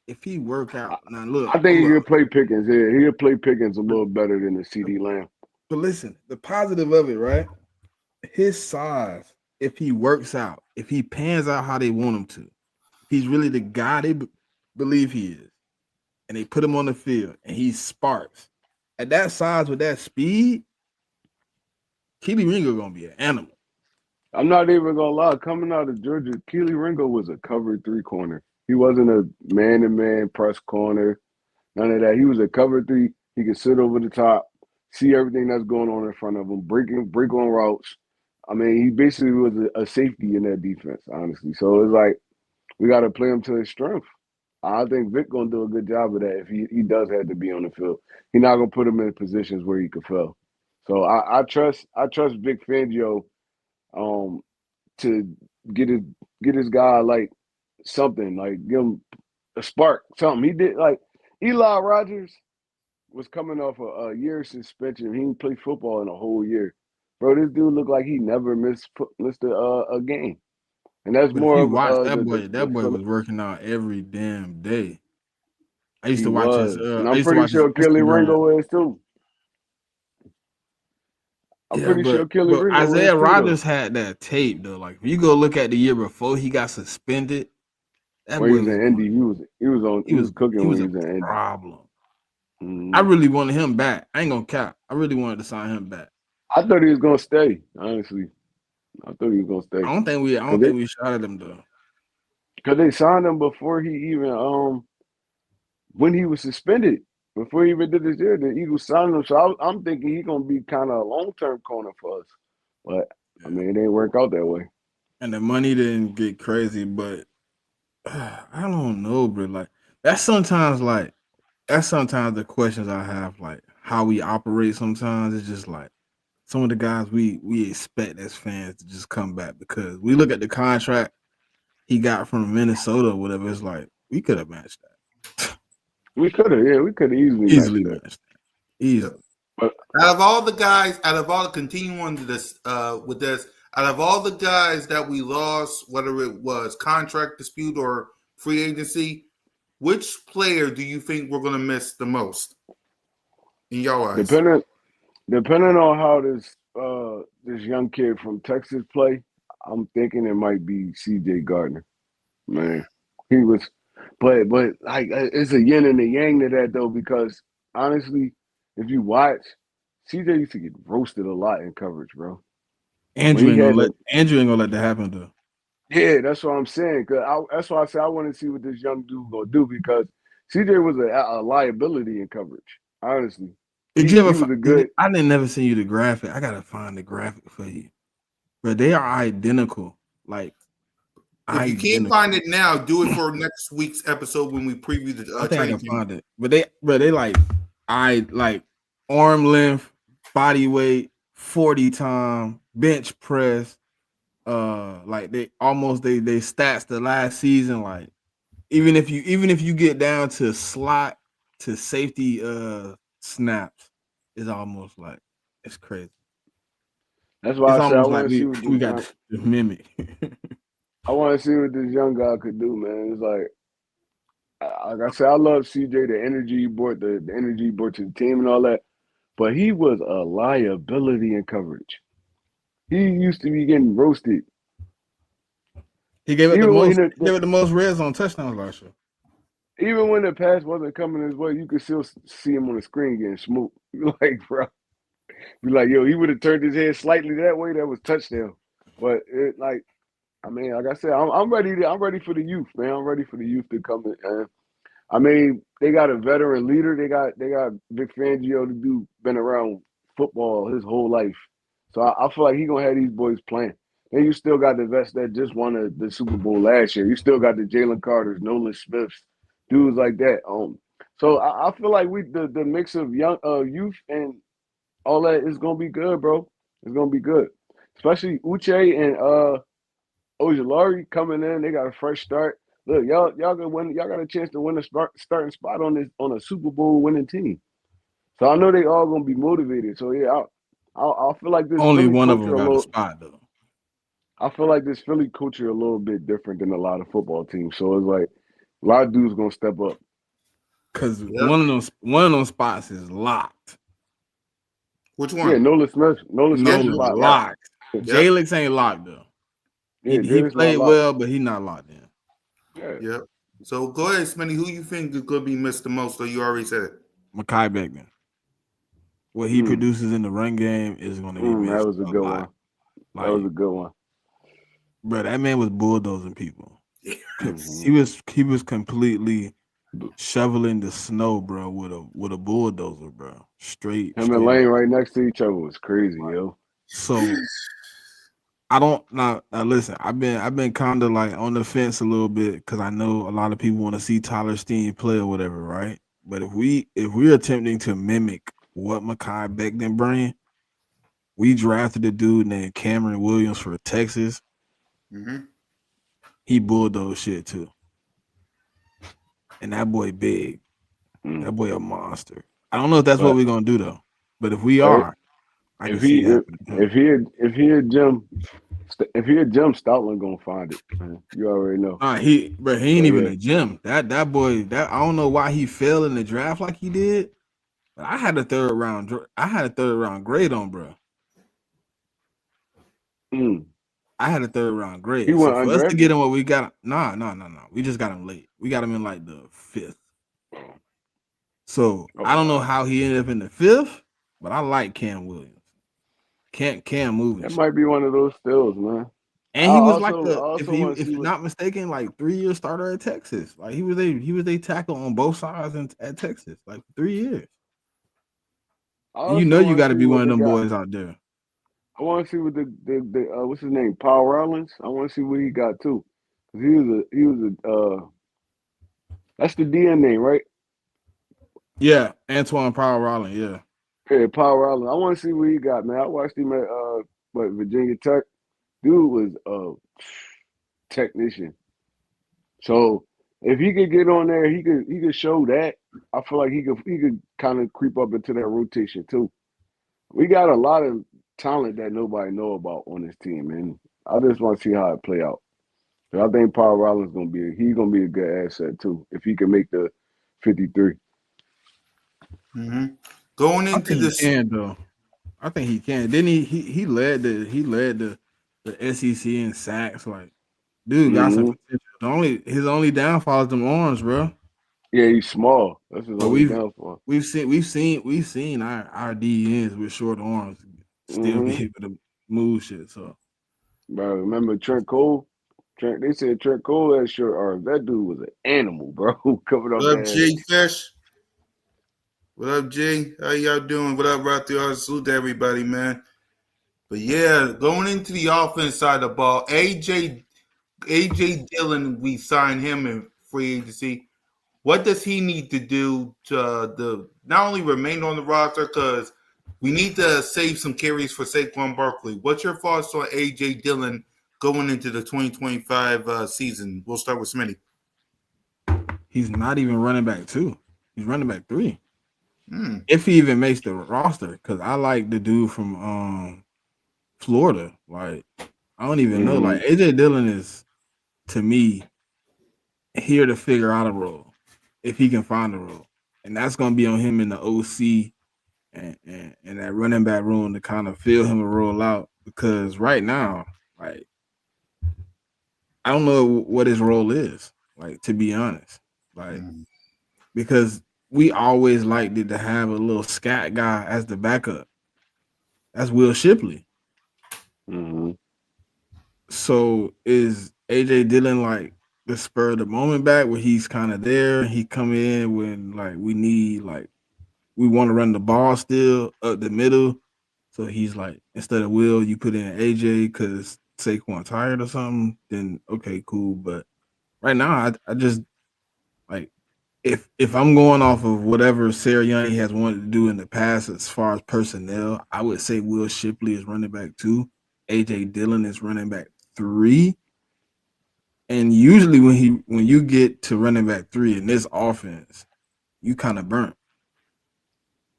Speaker 4: If he work out now,
Speaker 3: I think he could play Pickens. Yeah, he'll play Pickens a little better than the CD Lamb.
Speaker 4: but listen, the positive of it, right? His size. If he works out, if he pans out how they want him to, if he's really the guy they believe he is, and they put him on the field and he sparks at that size with that speed, Keely Ringo gonna be an animal.
Speaker 3: I'm not even gonna lie. Coming out of Georgia, Keely Ringo was a cover 3 corner. He wasn't a man-to-man press corner. None of that. He was a cover 3. He could sit over the top, see everything that's going on in front of him, break on routes. I mean, he basically was a safety in that defense, honestly. So it's like we got to play him to his strength. I think Vic gonna do a good job of that if he does have to be on the field. He's not gonna put him in positions where he could fail. So I trust Vic Fangio um, to get his get his guy like something, like give him a spark, something. He did like Eli Rogers was coming off a year suspension. He didn't play football in a whole year. Bro, this dude looked like he never missed a game. And that's
Speaker 4: But if
Speaker 3: more
Speaker 4: you
Speaker 3: of
Speaker 4: watch
Speaker 3: the
Speaker 4: that boy was working out every damn day. I used
Speaker 3: he
Speaker 4: to watch his
Speaker 3: was. And
Speaker 4: I
Speaker 3: I'm
Speaker 4: used to
Speaker 3: pretty
Speaker 4: watch his
Speaker 3: sure Kelly
Speaker 4: Instagram.
Speaker 3: Ringo is too. I'm
Speaker 4: Yeah,
Speaker 3: pretty sure Kelly
Speaker 4: but
Speaker 3: Ringo is
Speaker 4: Isaiah
Speaker 3: too though.
Speaker 4: Rogers had that tape though. Like if you go look at the year before he got suspended, that
Speaker 3: When he
Speaker 4: boy
Speaker 3: was
Speaker 4: was
Speaker 3: in
Speaker 4: going.
Speaker 3: Indy, he was
Speaker 4: He
Speaker 3: cooking when
Speaker 4: was
Speaker 3: he
Speaker 4: a
Speaker 3: was in Indy.
Speaker 4: problem. I
Speaker 3: Mm-hmm.
Speaker 4: really wanted him back. I ain't gonna cap. I really wanted to sign him back.
Speaker 3: I thought he was gonna stay. Honestly, I thought he was gonna stay
Speaker 4: I
Speaker 3: because
Speaker 4: don't think we shot at him though.
Speaker 3: they signed him before he even when he was suspended. Before he even did this year, the Eagles signed him. So I'm thinking he's gonna be kind of a long term corner for us. But I
Speaker 4: Yeah.
Speaker 3: mean, it didn't work out that way.
Speaker 4: And the money didn't get crazy, but I don't know, bro. That's sometimes the questions I have, like how we operate. Sometimes it's just like some of the guys we expect as fans to just come back because we look at the contract he got from Minnesota or whatever. It's like we could have matched that.
Speaker 3: We could have, yeah, we could have easily matched
Speaker 4: Easily
Speaker 3: that.
Speaker 4: matched that. Easily.
Speaker 3: But
Speaker 1: Out of all the guys, out of all the continue on to this with this, out of all the guys that we lost, whether it was contract dispute or free agency, which player do you think we're gonna miss the most in your eyes?
Speaker 3: depending depending on how this young kid from Texas play, I'm thinking it might be C.J. Gardner. Man, he was But like it's a yin and a yang to that though, because honestly, if you watch, CJ used to get roasted a lot in coverage, bro. When
Speaker 4: Andrew
Speaker 3: he
Speaker 4: ain't gonna
Speaker 3: had
Speaker 4: let
Speaker 3: the
Speaker 4: Andrew ain't gonna let that happen though.
Speaker 3: yeah, that's what I'm saying. That's why I say I want to see what this young dude gonna do because CJ was a liability in coverage. Honestly,
Speaker 4: Did you ever?
Speaker 3: he was a
Speaker 4: Did
Speaker 3: good.
Speaker 4: I didn't never send you the graphic. I gotta find the graphic for you, but they are identical. Like
Speaker 1: If you can't
Speaker 4: identical.
Speaker 1: find it now, do it for next week's episode when we preview the
Speaker 4: I think I
Speaker 1: training
Speaker 4: can
Speaker 1: camp.
Speaker 4: find it. But they like arm length, body weight, 40 time, bench press. Like they stats the last season. Like even if you get down to slot to safety snaps, it's almost like it's crazy.
Speaker 3: That's why
Speaker 4: It's
Speaker 3: I said I
Speaker 4: almost like
Speaker 3: want to see
Speaker 4: we
Speaker 3: what
Speaker 4: we
Speaker 3: this
Speaker 4: got
Speaker 3: young.
Speaker 4: the mimic.
Speaker 3: I want to see what this young guy could do, man. It's like I said, I love CJ, the energy he brought, the energy he brought to the team and all that. But he was a liability in coverage. He used to be getting roasted.
Speaker 4: He gave it the
Speaker 3: Even when
Speaker 4: most.
Speaker 3: the,
Speaker 4: He gave it the most red zone touchdowns last year.
Speaker 3: even when the pass wasn't coming his way, you could still see him on the screen getting smoked. Like, bro, be like, yo, he would have turned his head slightly that way. That was touchdown. But like, I mean, like I said, I'm ready. I'm ready for the youth, man. I'm ready for the youth to come in. I mean, they got a veteran leader. They got Vic Fangio, the dude been around football his whole life. So I feel like he gonna have these boys playing. Then you still got the vets that just won the Super Bowl last year. You still got the Jalen Carters, Nolan Smiths, dudes like that. So I feel like the mix of young youth and all that is gonna be good, bro. It's gonna be good, especially Uche and Ojulari coming in. They got a fresh start. Look, y'all gonna win. Y'all got a chance to win a starting spot on a Super Bowl winning team. So I know they all gonna be motivated. So yeah, I feel like this
Speaker 4: Only
Speaker 3: Philly
Speaker 4: one of
Speaker 3: culture
Speaker 4: them
Speaker 3: a
Speaker 4: got a
Speaker 3: little.
Speaker 4: spot though.
Speaker 3: I feel like this Philly culture a little bit different than a lot of football teams. So it's like a lot of dudes gonna step up.
Speaker 4: Because
Speaker 1: Yep.
Speaker 4: one of those spots is locked.
Speaker 1: Which
Speaker 3: Yeah,
Speaker 1: one?
Speaker 3: Nolan Smith
Speaker 1: Yeah,
Speaker 3: is
Speaker 4: Nolan
Speaker 3: locked.
Speaker 1: yeah,
Speaker 4: locked.
Speaker 1: yep,
Speaker 4: Jalex ain't locked though.
Speaker 3: Yeah,
Speaker 4: He
Speaker 3: Jaden's not
Speaker 4: played
Speaker 3: locked.
Speaker 4: well, but he not locked in.
Speaker 3: Yeah.
Speaker 1: yep. So go ahead, Smitty. Who you think is going to be missed the most? Or you already said it.
Speaker 4: Mekhi Becton. What he
Speaker 3: Mm,
Speaker 4: produces in the run game is going to be
Speaker 3: that
Speaker 4: missed
Speaker 3: was a
Speaker 4: a
Speaker 3: good
Speaker 4: lot.
Speaker 3: one. That was a
Speaker 4: Like,
Speaker 3: good one.
Speaker 4: bro, that man was bulldozing people.
Speaker 3: Hmm.
Speaker 4: He was completely shoveling the snow, bro, with a bulldozer, bro.
Speaker 3: Him and
Speaker 4: Straight
Speaker 3: Lane
Speaker 4: up.
Speaker 3: right next to each other was crazy,
Speaker 4: Like,
Speaker 3: yo.
Speaker 4: so I don't now listen. I've been kind of like on the fence a little bit because I know a lot of people want to see Tyler Steen play or whatever, right? But if we're attempting to mimic what Mekhi Becton bring, we drafted a dude named Cameron Williams for Texas.
Speaker 1: Mm-hmm.
Speaker 4: He bulldozed shit too, and that boy big.
Speaker 3: Mm.
Speaker 4: That boy a monster. I don't know if that's what
Speaker 3: But
Speaker 4: we're gonna do though, but if we
Speaker 3: but
Speaker 4: are, I can
Speaker 3: if
Speaker 4: see
Speaker 3: he
Speaker 4: it
Speaker 3: if,
Speaker 4: happening.
Speaker 3: if he had Jim Stoutland gonna find it, man. You already know.
Speaker 4: Nah, he
Speaker 3: So
Speaker 4: ain't even
Speaker 3: yeah.
Speaker 4: a gym. That boy, that I don't know why he fell in the draft like he did. But I had a third round. I had a third round grade on, bro.
Speaker 3: Mm.
Speaker 4: I had a third round
Speaker 3: He
Speaker 4: grade. So
Speaker 3: went
Speaker 4: for us to get
Speaker 3: undrafted?
Speaker 4: him, what we got? Nah. We just got him late. We got him in like the fifth. So
Speaker 3: Oh
Speaker 4: I don't know
Speaker 3: wow.
Speaker 4: how he ended up in the fifth, but I like Cam Williams. Cam moving
Speaker 3: That
Speaker 4: shit.
Speaker 3: might be one of those stills, man.
Speaker 4: And he was like
Speaker 3: I
Speaker 4: if
Speaker 3: also
Speaker 4: he
Speaker 3: want to
Speaker 4: if
Speaker 3: see
Speaker 4: you're
Speaker 3: what
Speaker 4: not mistaken, like 3 year starter at Texas. Like he was a tackle on both sides at Texas, like 3 years.
Speaker 3: I
Speaker 4: And you
Speaker 3: also
Speaker 4: know you
Speaker 3: want
Speaker 4: got
Speaker 3: to
Speaker 4: to
Speaker 3: see
Speaker 4: be
Speaker 3: what
Speaker 4: one of
Speaker 3: they
Speaker 4: them
Speaker 3: got.
Speaker 4: boys out there.
Speaker 3: I want to see what the what's his name, Paul Rollins. I want to see what he got too. 'Cause he was a that's the DNA, right?
Speaker 4: Yeah, Antoine Power Rolling, yeah.
Speaker 3: Yeah, Paul Rollins. I want to see what he got, man. I watched him at Virginia Tech. Dude was a technician. So if he could get on there, he could show that. I feel like he could kind of creep up into that rotation too. We got a lot of talent that nobody know about on this team, and I just want to see how it play out. 'Cause I think Paul Rollins he's gonna be a good asset too if he can make the 53.
Speaker 1: Mm-hmm. Going
Speaker 4: I
Speaker 1: into
Speaker 4: think he
Speaker 1: this,
Speaker 4: can though. I think he can. Then he led the SEC in sacks. Like Dude got some
Speaker 3: Hmm.
Speaker 4: potential. His only downfall is them arms, bro.
Speaker 3: Yeah, he's small. That's his
Speaker 4: But
Speaker 3: only downfall.
Speaker 4: we've seen our DNs with short arms still be
Speaker 3: Hmm.
Speaker 4: able to move shit. So
Speaker 3: Bro, remember Trent Cole? They said Trent Cole had short arms. That dude was an animal, bro. Coming off
Speaker 1: What up,
Speaker 3: that.
Speaker 1: G Fish? What up, G? How y'all doing? What up, Rathi? Salute to everybody, man. But yeah, going into the offense side of the ball, AJ Dillon, we signed him in free agency. What does he need to do to not only remain on the roster, because we need to save some carries for Saquon Barkley. What's your thoughts on AJ Dillon going into the 2025 season? We'll start with Smitty.
Speaker 4: he's not even running back 2. He's running back 3.
Speaker 1: Hmm.
Speaker 4: If he even makes the roster, because I like the dude from Florida. Like, I don't even know.
Speaker 3: Hmm.
Speaker 4: Like, AJ Dillon is, to me, here to figure out a role if he can find a role. And that's gonna be on him in the OC and that running back room to kind of feel him a roll out. Because right now, like, I don't know what his role is, like, to be honest. Like,
Speaker 1: Hmm.
Speaker 4: because we always liked it to have a little scat guy as the backup. That's Will Shipley.
Speaker 3: Hmm.
Speaker 4: So is AJ Dillon like the spur of the moment back where he's kind of there? He come in when like we want to run the ball still up the middle. So he's like, instead of Will, you put in AJ because Saquon tired or something. Then okay, cool. But right now, I just like if I'm going off of whatever Sarah Young has wanted to do in the past as far as personnel, I would say Will Shipley is running back 2, AJ Dillon is running back 3. And usually when you get to running back 3 in this offense, you kind of burnt.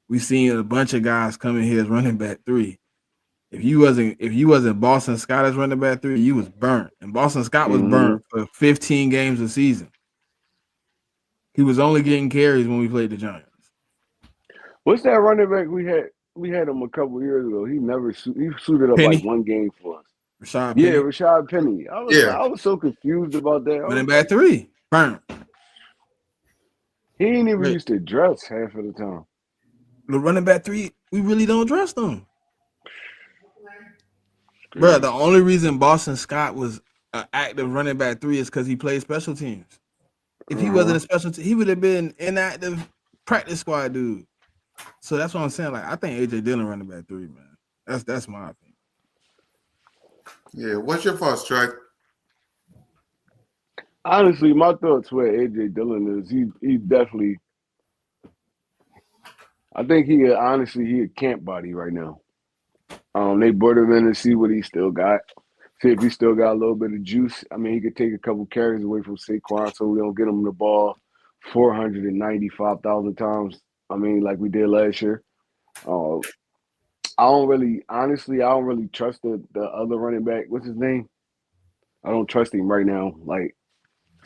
Speaker 4: We've seen a bunch of guys come in here as running back 3. If you wasn't Boston Scott as running back 3, you was burnt. And Boston Scott was
Speaker 3: Hmm.
Speaker 4: burnt for 15 games a season. He was only getting carries when we played the Giants.
Speaker 3: What's that running back we had? We had him a couple years ago. He suited up like
Speaker 4: Penny,
Speaker 3: one game for us.
Speaker 4: Rashad
Speaker 3: Yeah,
Speaker 4: Penny,
Speaker 3: Rashad Penny.
Speaker 1: Yeah.
Speaker 3: I was so confused about that. I
Speaker 4: running
Speaker 3: was
Speaker 4: back
Speaker 3: like,
Speaker 4: 3, burnt.
Speaker 3: he ain't even
Speaker 4: But
Speaker 3: used to dress half of the time.
Speaker 4: the running back 3, we really don't trust them. Bro, the
Speaker 3: Crazy.
Speaker 4: only reason Boston Scott was an active running back 3 is because he played special teams. If he wasn't
Speaker 3: Uh-huh.
Speaker 4: a special team, he would have been inactive practice squad dude. So that's what I'm saying. Like, I think AJ Dillon running back 3, man. That's my opinion.
Speaker 1: Yeah. What's your thoughts, Trey?
Speaker 3: Honestly, my thoughts where AJ Dillon is, he definitely. I think he a camp body right now. They brought him in to see what he still got. See if he still got a little bit of juice. I mean, he could take a couple carries away from Saquon, so we don't get him the ball 495,000 times. I mean, like we did last year. Uh, I don't really trust the other running back. What's his name? I don't trust him right now, like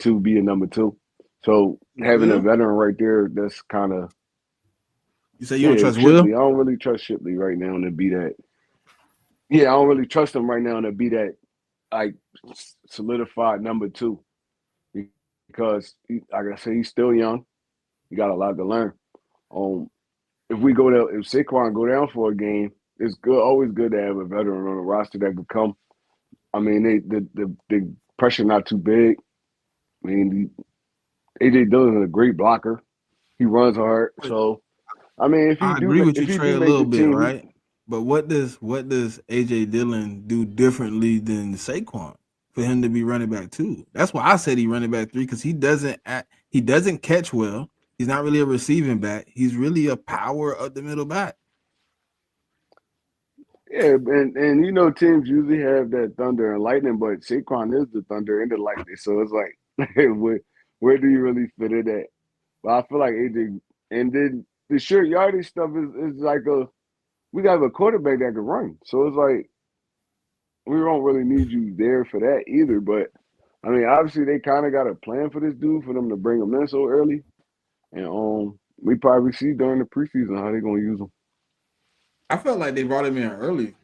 Speaker 3: to be a number 2. So having a
Speaker 4: Will?
Speaker 3: veteran right there, that's kind of
Speaker 4: You say you don't
Speaker 3: yeah,
Speaker 4: trust Will?
Speaker 3: Shipley. I don't really trust Shipley right now to be that. Yeah, I don't really trust him right now to be that like solidified number 2 because, like I said, he's still young. He got a lot to learn. Um, if Saquon go down for a game, it's good. Always good to have a veteran on the roster that could come. I mean, the pressure not too big. I mean, AJ Dillon is a great blocker. He runs hard.
Speaker 4: But
Speaker 3: So I mean,
Speaker 4: I agree with you,
Speaker 3: if he
Speaker 4: Trey,
Speaker 3: do
Speaker 4: a
Speaker 3: make
Speaker 4: little
Speaker 3: the
Speaker 4: bit,
Speaker 3: team,
Speaker 4: right? But what does AJ Dillon do differently than Saquon for him to be running back 2? That's why I said he running back 3 because he doesn't catch well. He's not really a receiving back. He's really a power up the middle back.
Speaker 3: yeah, and teams usually have that thunder and lightning, but Saquon is the thunder and the lightning. So it's like, where do you really fit in at? But I feel like AJ, and then the short yardage stuff is like we got a quarterback that can run. So it's like we don't really need you there for that either. But I mean, obviously they kind of got a plan for this dude for them to bring him in so early, and we probably see during the preseason how they're gonna use him.
Speaker 4: I felt like they brought him in early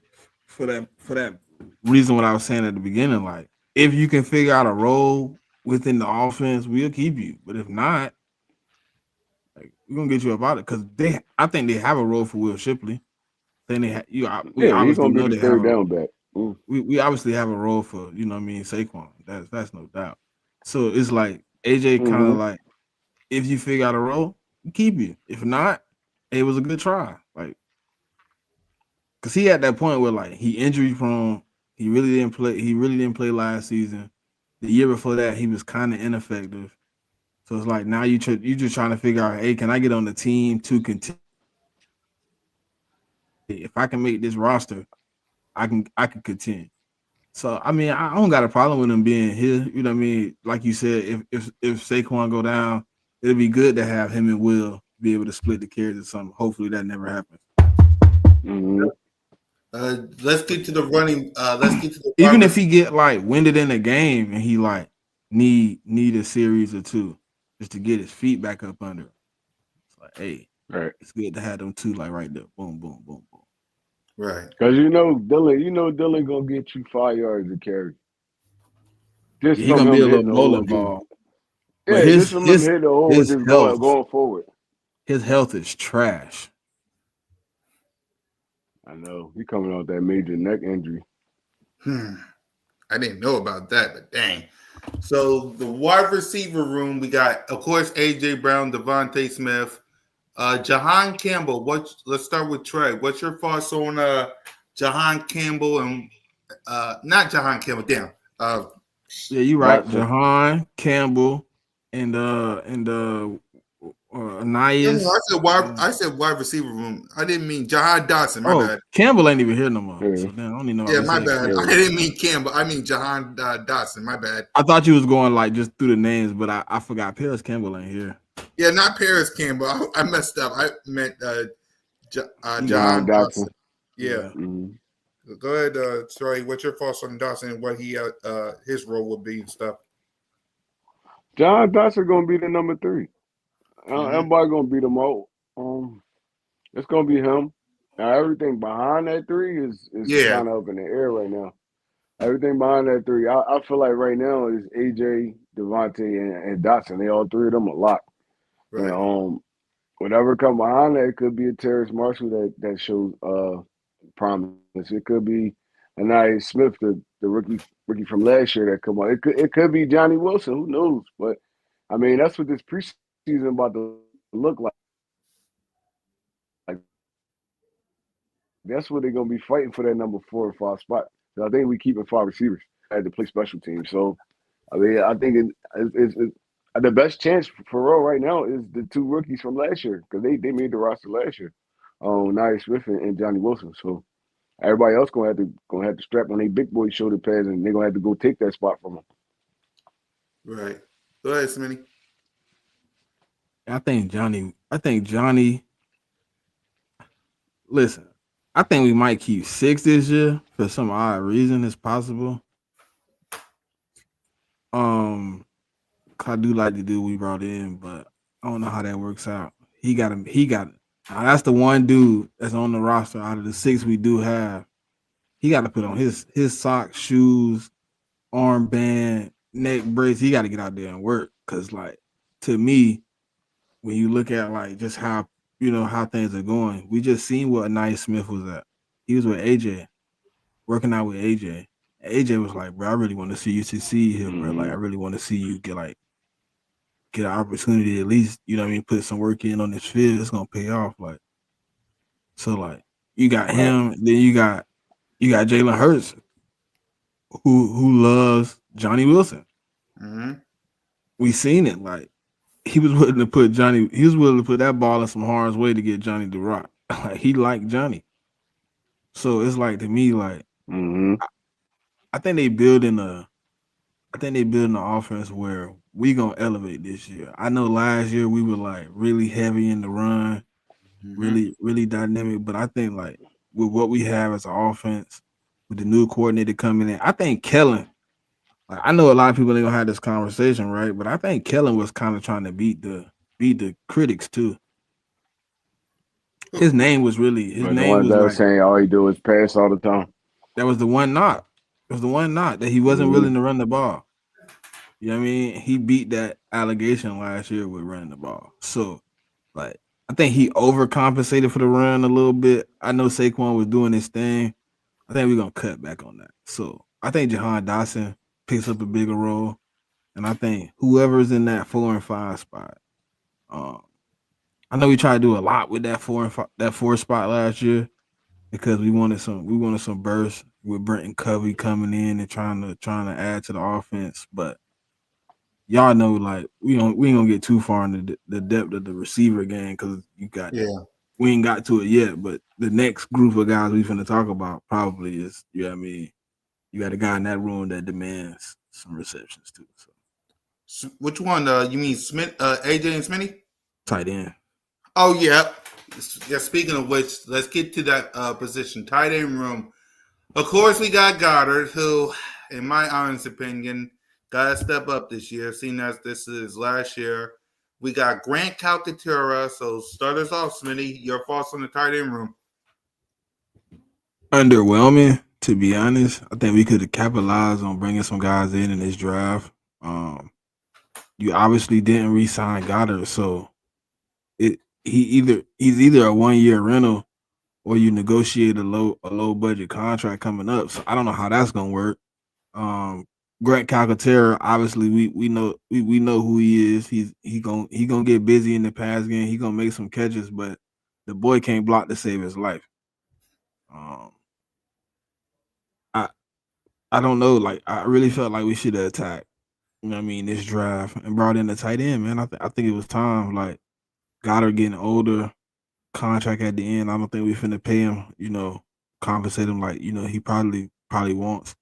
Speaker 4: for that reason what I was saying at the beginning. Like if you can figure out a role within the offense, we'll keep you. But if not, like we're gonna get you up out of it because I think they have a role for Will Shipley. Then we
Speaker 3: Yeah, he's
Speaker 4: obviously
Speaker 3: gonna be
Speaker 4: know
Speaker 3: the
Speaker 4: they have
Speaker 3: third
Speaker 4: a
Speaker 3: down back.
Speaker 4: we obviously have a role for Saquon. That's no doubt. So it's like AJ kind
Speaker 3: Mm-hmm.
Speaker 4: of like if you figure out a role, we keep you. If not, it was a good try. Like because he at that point where like he injury prone. He really didn't play. He really didn't play last season. The year before that, he was kind of ineffective. So it's like now you just trying to figure out, hey, can I get on the team to continue? If I can make this roster, I can contend. So I mean, I don't got a problem with him being here. You know what I mean? Like you said, if Saquon go down, it'll be good to have him and Will be able to split the carries or something. Hopefully that never happens.
Speaker 3: Mm-hmm.
Speaker 1: Let's get to the running. Let's get to the wide
Speaker 4: Even if
Speaker 1: receiver.
Speaker 4: he get like winded in a game and he like need a series or two just to get his feet back up under him. It's like, hey,
Speaker 3: Right.
Speaker 4: it's good to have them two like right there. Boom, boom, boom, boom.
Speaker 1: Right.
Speaker 3: Because Dylan gonna get you 5 yards of carry just
Speaker 4: Yeah, he
Speaker 3: from
Speaker 4: gonna be
Speaker 3: him
Speaker 4: a little
Speaker 3: hitting the hole.
Speaker 4: bowling
Speaker 3: Just
Speaker 4: ball. But
Speaker 3: yeah, just from him hitting the hole, just going forward.
Speaker 4: his health is trash.
Speaker 3: I know he coming off that major neck injury.
Speaker 1: I didn't know about that, but dang. So the wide receiver room, we got, of course, AJ Brown, Devontae Smith, Jahan Campbell. Let's start with Trey. What's your thoughts on Jahan Campbell and not Jahan Campbell? Damn.
Speaker 4: Yeah, you right.
Speaker 3: Dotson.
Speaker 4: Jahan Campbell and
Speaker 1: I
Speaker 4: Anais.
Speaker 1: said wide. I said wide receiver room. I didn't mean Jahan Dotson. My
Speaker 4: Oh,
Speaker 1: bad.
Speaker 4: Campbell ain't even here no more.
Speaker 3: Yeah,
Speaker 4: So then I don't even know why
Speaker 1: Yeah,
Speaker 4: we
Speaker 1: my
Speaker 4: said
Speaker 1: bad. I
Speaker 3: yeah.
Speaker 4: Campbell.
Speaker 1: didn't mean Campbell. I mean Jahan Dotson. My bad.
Speaker 4: I thought you was going like just through the names, but I forgot Paris Campbell ain't here.
Speaker 1: Yeah, not Paris Campbell. I messed up. I meant
Speaker 3: John
Speaker 1: Jahan
Speaker 3: Dotson.
Speaker 1: Dotson. Yeah.
Speaker 4: Yeah.
Speaker 3: Mm-hmm.
Speaker 1: Go ahead, Trey. What's your thoughts on Dawson and what his role would be and stuff?
Speaker 3: John Dotson gonna be the number 3.
Speaker 1: Mm-hmm.
Speaker 3: Everybody gonna beat him out. It's gonna be him. Now everything behind that 3 is
Speaker 1: Yeah,
Speaker 3: kind of up in the air right now. Everything behind that 3, I feel like right now is AJ, Devontae, and Dotson. They all 3 of them a lot. And
Speaker 1: right.
Speaker 3: whatever come behind that, it could be a Terrace Marshall that shows promise. It could be Anais Smith, the rookie from last year that come on. It could be Johnny Wilson. Who knows? But I mean, that's what this preseason about to look like. That's what they're gonna be fighting for that number 4 or 5 spot. So I think we keeping 5 receivers. I had to play special teams. So I mean, I think it's the best chance for real right now is the 2 rookies from last year because they made the roster last year. Nia Smith and Johnny Wilson. So everybody else gonna have to strap on their big boy shoulder pads and they're gonna have to go take that spot from them.
Speaker 1: Right. Go ahead, Smitty.
Speaker 4: I think Johnny. Listen, I think we might keep 6 this year for some odd reason. It's possible. Um, I do like the dude we brought in, but I don't know how that works out. He got him. He got. Now that's the one dude that's on the roster out of the 6 we do have. He got to put on his socks, shoes, armband, neck brace. He got to get out there and work. Cause like to me, when you look at like just how how things are going, we just seen what Anais Smith was at. He was with AJ, working out with AJ. AJ was like, bro, I really want to see you succeed here, bro. Like, I
Speaker 3: Mm-hmm.
Speaker 4: really want to see you get an opportunity to at least, you know what I mean, put some work in on this field. It's gonna pay off. Like, so like you got
Speaker 3: Right.
Speaker 4: him, then you got Jalen Hurts, who loves Johnny Wilson.
Speaker 1: Mm-hmm.
Speaker 4: We seen it. Like he was willing to put that ball in some harm's way to get Johnny to rock. Like he liked Johnny. So it's like to me, like
Speaker 3: Mm-hmm.
Speaker 4: I think they building a I think they building an offense where we gonna elevate this year. I know last year we were like really heavy in the run,
Speaker 1: Mm-hmm.
Speaker 4: really, really dynamic. But I think like with what we have as an offense, with the new coordinator coming in, I think Kellen. Like I know a lot of people ain't gonna have this conversation, right? But I think Kellen was kind of trying to beat the critics too. His name was
Speaker 3: But the ones
Speaker 4: like
Speaker 3: that are saying all he do is pass all the time.
Speaker 4: that was the one knock. was the one not that he wasn't willing to run the ball. You know what I mean? He beat that allegation last year with running the ball. So, like, I think he overcompensated for the run a little bit. I know Saquon was doing his thing. I think we're gonna cut back on that. So I think Jahan Dotson picks up a bigger role, and I think whoever's in that 4 and 5 spot. Um, I know we tried to do a lot with that 4 spot last year because we wanted some burst with Brenton Covey coming in and trying to add to the offense, but y'all know, like we ain't gonna get too far into the depth of the receiver game because
Speaker 1: Yeah.
Speaker 4: we ain't got to it yet. But the next group of guys we finna talk about probably is, you know what I mean, you got a guy in that room that demands some receptions too. So
Speaker 1: Which one? You mean Smith, AJ and Smitty?
Speaker 4: tight end.
Speaker 1: Oh yeah. Yeah. Speaking of which, let's get to that position, tight end room. Of course, we got Goddard, who, in my honest opinion, got to step up this year, seeing as this is last year. We got Grant Calcaterra. So start us off, Smitty. Your thoughts on the tight end room?
Speaker 4: Underwhelming, to be honest. I think we could have capitalized on bringing some guys in this draft. Um, you obviously didn't re-sign Goddard, so he's either a 1 year rental or you negotiate a low budget contract coming up. So I don't know how that's gonna work. Um, Grant Calcaterra, obviously we know who he is. He gonna get busy in the pass game. He gonna make some catches, but the boy can't block to save his life. Um, I I don't know. Like I really felt like we should have attacked. You know what I mean? This draft and brought in the tight end, man. I think it was time. Like Goddard getting older, contract at the end. I don't think we finna pay him. Compensate him like he probably wants.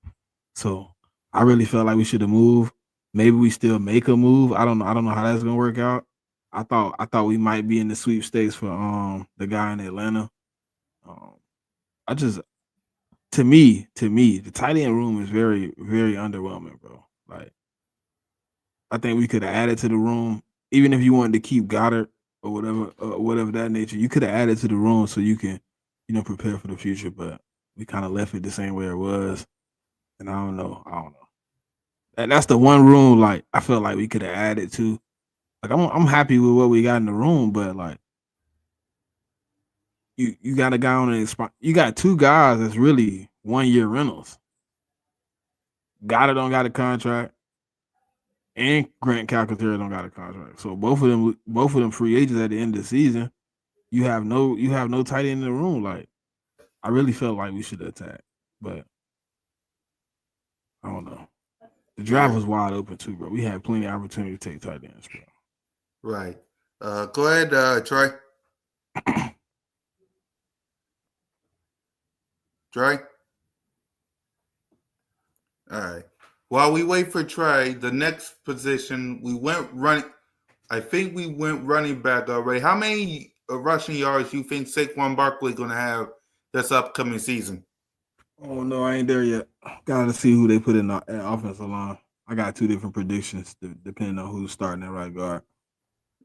Speaker 4: So I really felt like we should have moved. Maybe we still make a move. I don't know. I don't know how that's gonna work out. I thought we might be in the sweepstakes for the guy in Atlanta. Um, I just to me, the tight end room is very, very underwhelming, bro. Like I think we could have added to the room, even if you wanted to keep Goddard or whatever that nature. You could have added to the room so you can, prepare for the future. But we kind of left it the same way it was, and I don't know. And that's the one room like I felt like we could have added to. Like I'm happy with what we got in the room, but like you got a guy on an you got two guys that's really 1 year rentals. Goddard don't got a contract, and Grant Calcaterra don't got a contract. So both of them free agents at the end of the season. You have no tight end in the room. Like I really felt like we should attack, but I don't know. The draft
Speaker 1: Yeah.
Speaker 4: was wide open too, bro. We had plenty of opportunity to take tight ends, bro.
Speaker 1: Right. Go ahead, Troy. Troy. All right. While we wait for Trey, the next position we went running. I think we went running back already. How many rushing yards you think Saquon Barkley going to have this upcoming season?
Speaker 4: Oh no, I ain't there yet. Gotta see who they put in the offensive line. I got two different predictions depending on who's starting at right guard.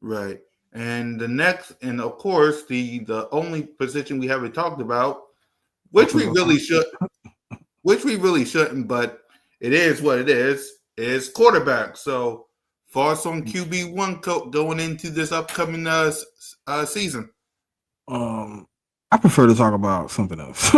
Speaker 1: Right. And the next, and of course, the only position we haven't talked about, which we
Speaker 4: Offensive
Speaker 1: really
Speaker 4: line.
Speaker 1: should, which we really shouldn't, but it is what it is quarterback. So, thoughts on QB1 going into this upcoming season?
Speaker 4: I prefer to talk about something else.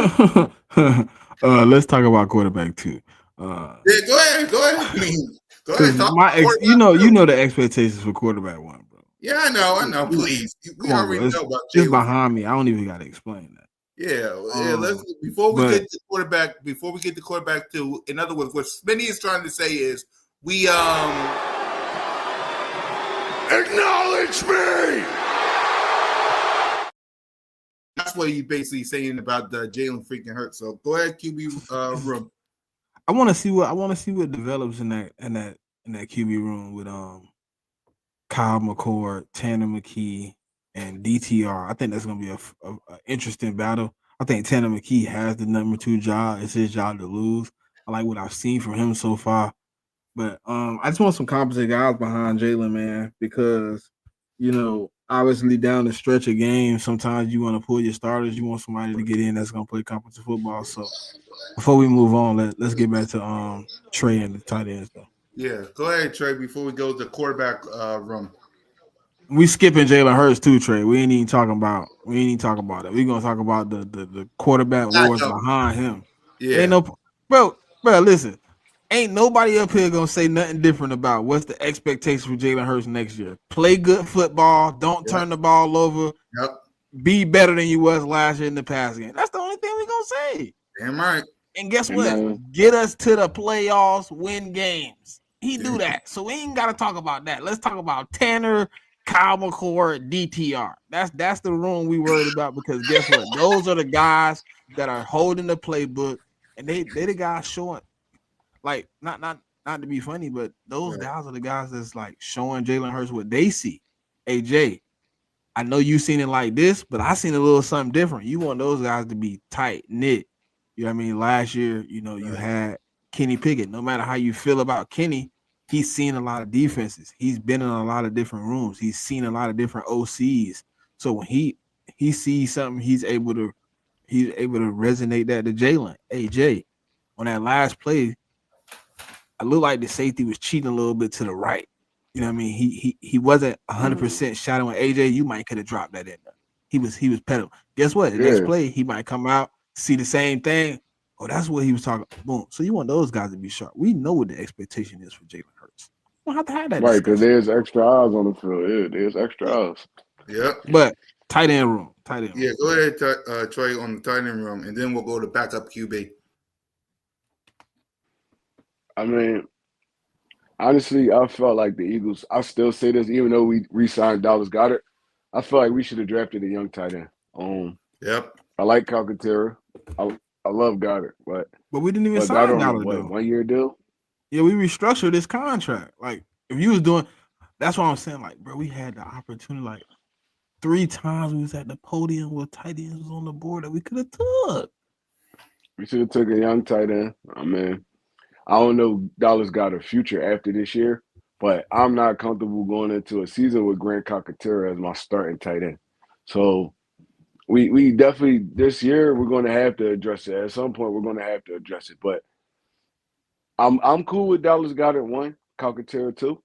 Speaker 4: Let's talk about quarterback too.
Speaker 1: Yeah, go ahead. Go ahead. I mean, go ahead.
Speaker 4: Because
Speaker 1: Talk
Speaker 4: my
Speaker 1: about
Speaker 4: ex,
Speaker 1: quarterback
Speaker 4: you
Speaker 1: too.
Speaker 4: know the expectations for quarterback one, bro.
Speaker 1: Yeah, I know. I know. Please. We
Speaker 4: Come on,
Speaker 1: already
Speaker 4: bro.
Speaker 1: know about
Speaker 4: It's
Speaker 1: Jalen.
Speaker 4: behind me. I don't even got to explain that.
Speaker 1: Yeah, yeah. Let's before we
Speaker 4: But
Speaker 1: get to quarterback. Before we get to quarterback too. In other words, what Smitty is trying to say is we
Speaker 3: Acknowledge me.
Speaker 1: That's what he's basically saying about Jalen freaking Hurts. So go ahead, QB room.
Speaker 4: I want to see what develops in that QB room with Kyle McCord, Tanner McKee, and DTR. I think that's gonna be a interesting battle. I think Tanner McKee has the number 2 job. It's his job to lose. I like what I've seen from him so far. But I just want some competent guys behind Jalen, man, because obviously down the stretch of games, sometimes you want to pull your starters. You want somebody to get in that's gonna play competitive football. So before we move on, let's get back to Trey and the tight ends though.
Speaker 1: Yeah, go ahead, Trey. Before we go to the quarterback room.
Speaker 4: We skipping Jalen Hurts too, Trey. We ain't even talking about it. We're gonna talk about the quarterback wars
Speaker 1: Matchup.
Speaker 4: behind him. Ain't
Speaker 1: Yeah,
Speaker 4: no bro, listen. Ain't nobody up here gonna say nothing different about what's the expectation for Jalen Hurts next year. Play good football, don't
Speaker 1: yep,
Speaker 4: turn the ball over,
Speaker 1: yep.
Speaker 4: be better than you was last year in the past game. That's the only thing we gonna say.
Speaker 1: Damn right.
Speaker 4: And guess
Speaker 3: And
Speaker 4: what? Get us to the playoffs, win games. He do that. So we ain't gotta talk about that. Let's talk about Tanner, Kyle McCord, DTR. That's the room we worried about because guess what? Those are the guys that are holding the playbook, and they the guys showing like not to be funny, but those
Speaker 1: Right.
Speaker 4: guys are the guys that's like showing Jalen Hurts what they see. AJ, I know you seen it like this, but I seen a little something different. You want those guys to be tight knit. You know what I mean? Last year, you
Speaker 1: Right.
Speaker 4: had Kenny Pickett. No matter how you feel about Kenny, he's seen a lot of defenses. He's been in a lot of different rooms. He's seen a lot of different OCs. So when he sees something, he's able to resonate that to Jalen. Hey Jay, on that last play, I looked like the safety was cheating a little bit to the right. You know what I mean? He wasn't 100% shadowing AJ. You might could have dropped that in there. He was pedaling. Guess what? The next
Speaker 3: yeah,
Speaker 4: play, he might come out, see the same thing. Oh, that's what he was talking. Boom. So you want those guys to be sharp. We know what the expectation is for Jalen Hurts. We don't have to have that
Speaker 3: right. Because
Speaker 4: discussion.
Speaker 3: there's extra eyes on the field. Yeah, there's
Speaker 4: Yeah.
Speaker 3: extra eyes.
Speaker 1: Yep.
Speaker 4: But tight end room. Tight end
Speaker 1: Yeah,
Speaker 4: room.
Speaker 1: go ahead, Trey, on the tight end room, and then we'll go to backup QB.
Speaker 3: I mean, honestly, I felt like the Eagles. I still say this, even though we re-signed Dallas Goddard. I feel like we should have drafted a young tight end.
Speaker 1: Yep.
Speaker 3: I like Calcaterra. I love Goddard,
Speaker 4: But we didn't even
Speaker 3: but Goddard
Speaker 4: sign
Speaker 3: on a
Speaker 4: Goddard though.
Speaker 3: 1 year deal?
Speaker 4: Yeah, we restructured this contract. Like if you was doing that's what I'm saying. Like, bro, we had the opportunity. Like 3 times we was at the podium with tight ends was on the board that we could have took.
Speaker 3: We should have took a young tight end. I mean, I don't know Dallas got a future after this year, but I'm not comfortable going into a season with Grant Calcaterra as my starting tight end. So we definitely this year we're going to have to address it. At some point, we're going to have to address it. But I'm cool with Dallas Goddard 1, Calcaterra 2.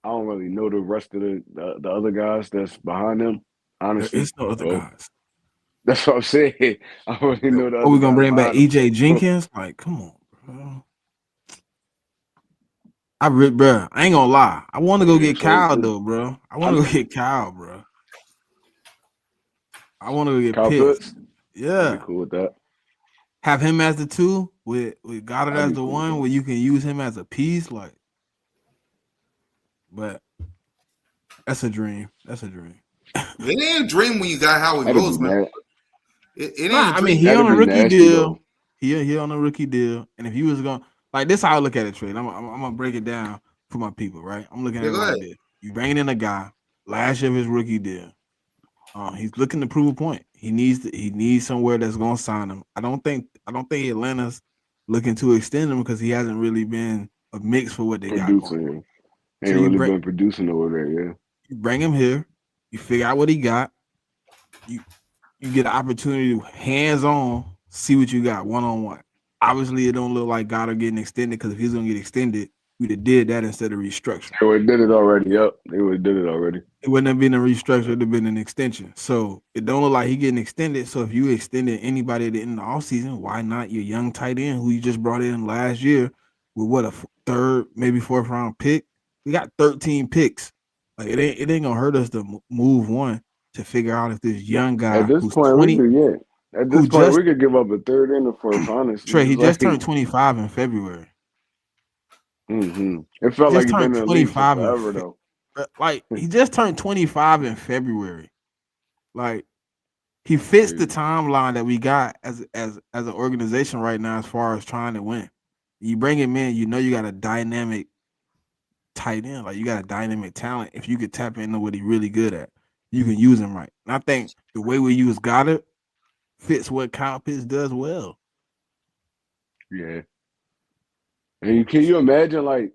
Speaker 3: I don't really know the rest of the other guys that's behind them,
Speaker 4: There
Speaker 3: honestly.
Speaker 4: is no other
Speaker 3: So
Speaker 4: guys.
Speaker 3: that's what I'm saying. I don't really know the
Speaker 4: Are
Speaker 3: other
Speaker 4: we gonna
Speaker 3: guys
Speaker 4: bring back
Speaker 3: behind them.
Speaker 4: EJ Jenkins? Like, come on, bro. Bro, I ain't gonna lie. I want to go
Speaker 3: Yeah,
Speaker 4: get
Speaker 3: Trey
Speaker 4: Kyle
Speaker 3: too.
Speaker 4: though, bro. I want
Speaker 3: I'm
Speaker 4: to go get Kyle, bro. I want to go get
Speaker 3: Kyle
Speaker 4: Pitts.
Speaker 3: Pitts. I'd be
Speaker 4: Yeah,
Speaker 3: cool with that.
Speaker 4: have him as the 2 with Goddard
Speaker 3: I'd
Speaker 4: as
Speaker 3: be
Speaker 4: the
Speaker 3: cool with
Speaker 4: 1
Speaker 3: that.
Speaker 4: where you can use him as a piece. Like, but that's a dream. That's a dream.
Speaker 1: It ain't a dream when you got Howie
Speaker 3: That'd be
Speaker 1: Roseman.
Speaker 3: mad.
Speaker 1: It
Speaker 4: Nah,
Speaker 1: ain't a
Speaker 4: I mean
Speaker 1: dream.
Speaker 4: he on
Speaker 3: That'd
Speaker 4: a
Speaker 3: be
Speaker 4: rookie
Speaker 3: nasty
Speaker 4: deal.
Speaker 3: though.
Speaker 4: He on a rookie deal, and if he was going like this, how I look at it, Trade. I'm gonna break it down for my people, right? I'm looking at
Speaker 1: Yeah,
Speaker 4: it
Speaker 1: go ahead.
Speaker 4: like this: you bringing in a guy last year of his rookie deal. He's looking to prove a point. He needs somewhere that's gonna sign him. I don't think Atlanta's looking to extend him because he hasn't really been a mix for what they got going
Speaker 3: Producing
Speaker 4: on.
Speaker 3: him.
Speaker 4: So
Speaker 3: Ain't really been producing over there, yeah.
Speaker 4: you bring him here, you figure out what he got, you you get an opportunity to hands on see what you got 1-on-1. Obviously, it don't look like Goddard getting extended because if he's gonna get extended, we'd have did that instead of restructuring.
Speaker 3: They would have did it already. Yep. They would have did it already.
Speaker 4: It wouldn't have been a restructure, it'd have been an extension. So it don't look like he getting extended. So if you extended anybody at the end of the offseason, why not your young tight end who you just brought in last year with what a third, maybe fourth round pick? We got 13 picks. Like it ain't gonna hurt us to move one to figure out if this young
Speaker 3: At
Speaker 4: guy
Speaker 3: this
Speaker 4: who's
Speaker 3: point, we
Speaker 4: 20,
Speaker 3: could, yeah. At this
Speaker 4: who
Speaker 3: point,
Speaker 4: just
Speaker 3: we could give up a third and a fourth, honestly.
Speaker 4: Trey, he
Speaker 3: It's
Speaker 4: just
Speaker 3: like,
Speaker 4: turned 25 in February.
Speaker 3: It felt like
Speaker 4: Just
Speaker 3: he'd been
Speaker 4: turned
Speaker 3: in the league for
Speaker 4: 25
Speaker 3: forever, though.
Speaker 4: like he just turned 25 in February. Like he fits the
Speaker 3: Crazy.
Speaker 4: timeline that we got as an organization right now as far as trying to win. You bring him in, you know you got a dynamic tight end, like you got a dynamic talent. If you could tap into what he's really good at, you can use him right. And I think the way we use Goddard fits what Kyle Pitts does well.
Speaker 3: Yeah. And can you imagine like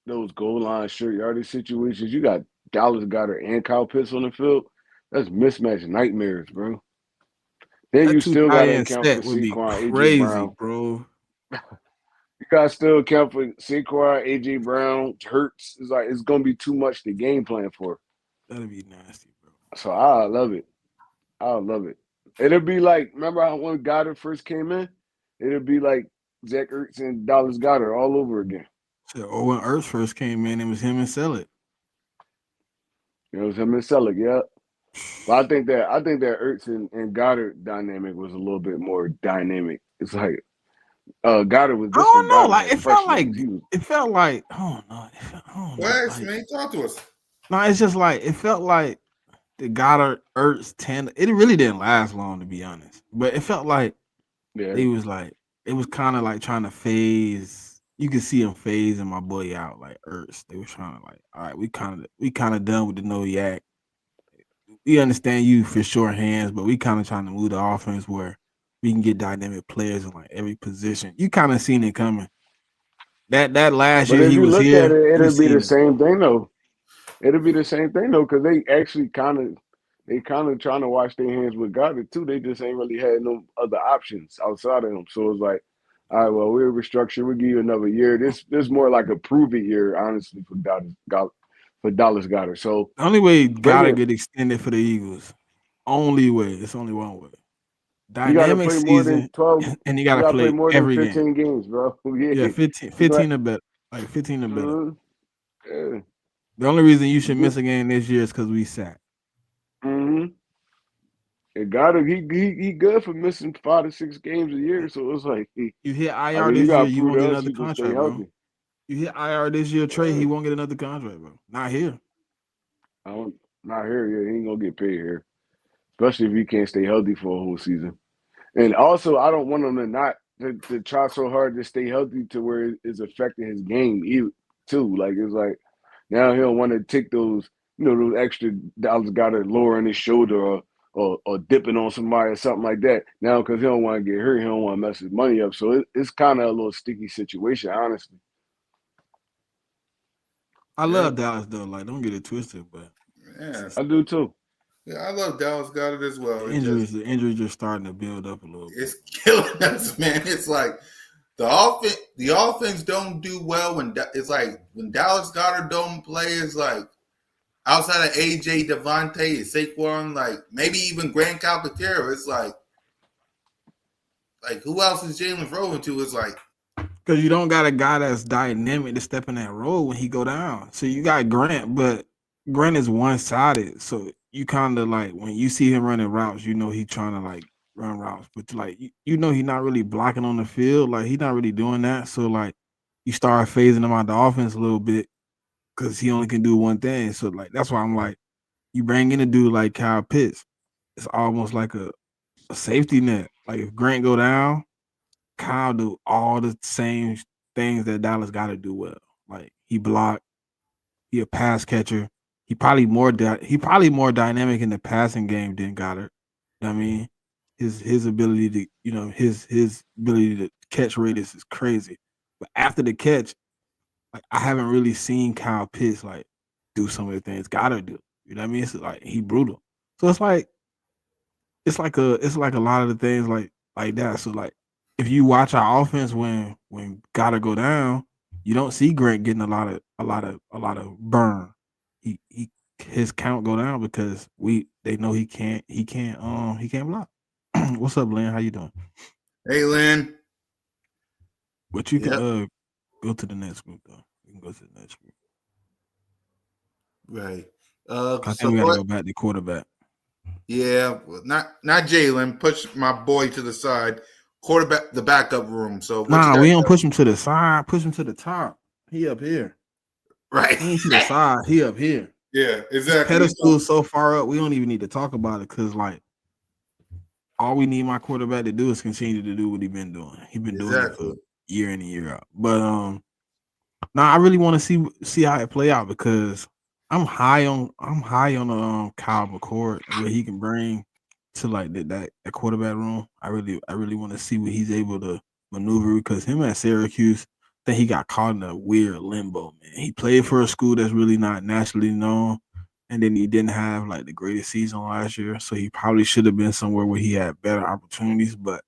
Speaker 3: those goal line short yardage situations? You got Dallas Goddard and Kyle Pitts on the field, that's mismatch nightmares, bro. Then
Speaker 4: That
Speaker 3: you
Speaker 4: two
Speaker 3: still
Speaker 4: tight
Speaker 3: gotta
Speaker 4: end
Speaker 3: account for
Speaker 4: set would be
Speaker 3: Saquon, AJ
Speaker 4: crazy,
Speaker 3: Brown.
Speaker 4: bro.
Speaker 3: You gotta still account for Saquon, AJ Brown, Hurts. It's like it's gonna be too much to game plan for.
Speaker 4: That'd be nasty, bro.
Speaker 3: So I love it. I love it. It'll be like, remember how when Goddard first came in? It'll be like Zach Ertz and Dallas Goddard all over again.
Speaker 4: So, or when Ertz first came in, it was him and Selleck.
Speaker 3: You know, it was him and Selleck, yeah. But I think that Ertz and Goddard dynamic was a little bit more dynamic. It's like Goddard was
Speaker 4: I
Speaker 3: different.
Speaker 4: don't know.
Speaker 3: Goddard
Speaker 4: Like
Speaker 3: had pressure because he was
Speaker 4: it felt like I don't know. I don't know.
Speaker 1: Wax,
Speaker 4: Like
Speaker 1: man, talk to us.
Speaker 4: no, it's just like it felt like the Goddard Ertz tandem. It really didn't last long, to be honest. But it felt like
Speaker 3: yeah.
Speaker 4: they was like it was kind of like trying to phase. You could see him phasing my boy out, like Ertz. They were trying to like, all right, we kind of done with the no yak. We understand you for sure hands, but we kind of trying to move the offense where we can get dynamic players in like every position. You kind of seen it coming. That last
Speaker 3: But
Speaker 4: year
Speaker 3: if
Speaker 4: he
Speaker 3: you
Speaker 4: was
Speaker 3: look at
Speaker 4: here,
Speaker 3: it,
Speaker 4: you
Speaker 3: it'll be the
Speaker 4: seen it.
Speaker 3: same thing though. It'll be the same thing though, because they actually kind of trying to wash their hands with Goddard too. They just ain't really had no other options outside of him. So it's like, all right, well, we'll restructure. We'll give you another year. This more like a prove it year, honestly, for Dallas Goddard. So
Speaker 4: The only way gotta
Speaker 3: bringing
Speaker 4: get extended for the Eagles. Only way. It's only one way.
Speaker 3: you got to
Speaker 4: Dynamic
Speaker 3: play more than
Speaker 4: season,
Speaker 3: 12.
Speaker 4: and you
Speaker 3: You
Speaker 4: gotta
Speaker 3: got to play
Speaker 4: play
Speaker 3: more than
Speaker 4: every game.
Speaker 3: 15 games, bro. Yeah,
Speaker 4: Yeah, 15,
Speaker 3: you know.
Speaker 4: 15 or better. Like 15 or better.
Speaker 3: Yeah.
Speaker 4: The only reason you
Speaker 3: You
Speaker 4: should
Speaker 3: get.
Speaker 4: miss a game this year is because we sat.
Speaker 3: Mm-hmm. And Goddard, he good for missing 5 to 6 games a year. So it's like,
Speaker 4: You hit
Speaker 3: I
Speaker 4: IR
Speaker 3: mean, you
Speaker 4: this
Speaker 3: got
Speaker 4: year,
Speaker 3: to
Speaker 4: you
Speaker 3: prove
Speaker 4: won't get
Speaker 3: to us
Speaker 4: another
Speaker 3: he can stay
Speaker 4: contract, bro.
Speaker 3: healthy.
Speaker 4: You hit IR this year, Trey, he
Speaker 3: Uh,
Speaker 4: won't get another contract, bro. Not here.
Speaker 3: I don't, not here. Yeah, he ain't gonna get paid here, especially if he can't stay healthy for a whole season. And also, I don't want him to not to try so hard to stay healthy to where it's affecting his game too. Like it's like now he don't want to take those those extra dollars got to lowering his shoulder or dipping on somebody or something like that. Now because he don't want to get hurt, he don't want to mess his money up. So it's kind of a little sticky situation, honestly.
Speaker 4: I
Speaker 1: Yeah,
Speaker 4: love Dallas though. Like, don't get it twisted, but it's
Speaker 1: yeah,
Speaker 4: just
Speaker 3: I do too.
Speaker 1: yeah. I love Dallas Goddard as well.
Speaker 4: the injuries just starting to build up a little bit.
Speaker 1: It's killing us, man. It's like the offense don't do well it's like when Dallas Goddard don't play. It's like outside of AJ Devontae and Saquon, like maybe even Grant Calcaterra. It's like who else is Jalen throwing to? It's like
Speaker 4: Because you don't got a guy that's dynamic to step in that role when he go down. So you got Grant, but Grant is one sided. So you kind of like when you see him running routes, you know he trying to like run routes, but like you know he's not really blocking on the field. Like he's not really doing that. So like you start phasing him out the offense a little bit because he only can do one thing. So like that's why I'm like, you bring in a dude like Kyle Pitts, it's almost like a safety net. Like if Grant go down, Kyle do all the same things that Dallas got to do well. Like he block, he a pass catcher. He probably more dynamic in the passing game than Goddard. You know what I mean, his ability to his ability to catch rate is crazy. But after the catch, like I haven't really seen Kyle Pitts like do some of the things Goddard do. You know what I mean? It's like he brutal. So it's like a lot of the things like that. So like if you watch our offense when gotta go down, you don't see Grant getting a lot of burn. He his count go down because they know he can't block. What's up, Lynn? How you doing?
Speaker 1: hey, Lynn.
Speaker 4: But you can
Speaker 1: Yep.
Speaker 4: go to the next group though. You can go to the next group.
Speaker 1: Right.
Speaker 4: I
Speaker 1: So
Speaker 4: think we gotta
Speaker 1: what?
Speaker 4: go back to quarterback.
Speaker 1: Yeah, well, not Jalen. Push my boy to the side. Quarterback, the backup room. So what you
Speaker 4: Nah,
Speaker 1: got?
Speaker 4: we don't push him to the side, push him to the top. He up here.
Speaker 1: Right.
Speaker 4: He ain't to the side, he up here.
Speaker 1: Yeah,
Speaker 4: His
Speaker 1: exactly.
Speaker 4: pedestal is so far up, we don't even need to talk about it because, like, all we need my quarterback to do is continue to do what he been doing. He been doing it for
Speaker 1: Exactly.
Speaker 4: year in and year out. But now I really want to see how it play out because I'm high on Kyle McCord and what he can bring to like that quarterback room. I really want to see what he's able to maneuver because him at Syracuse, I think he got caught in a weird limbo, man. He played for a school that's really not nationally known. and then he didn't have like the greatest season last year, so he probably should have been somewhere where he had better opportunities. But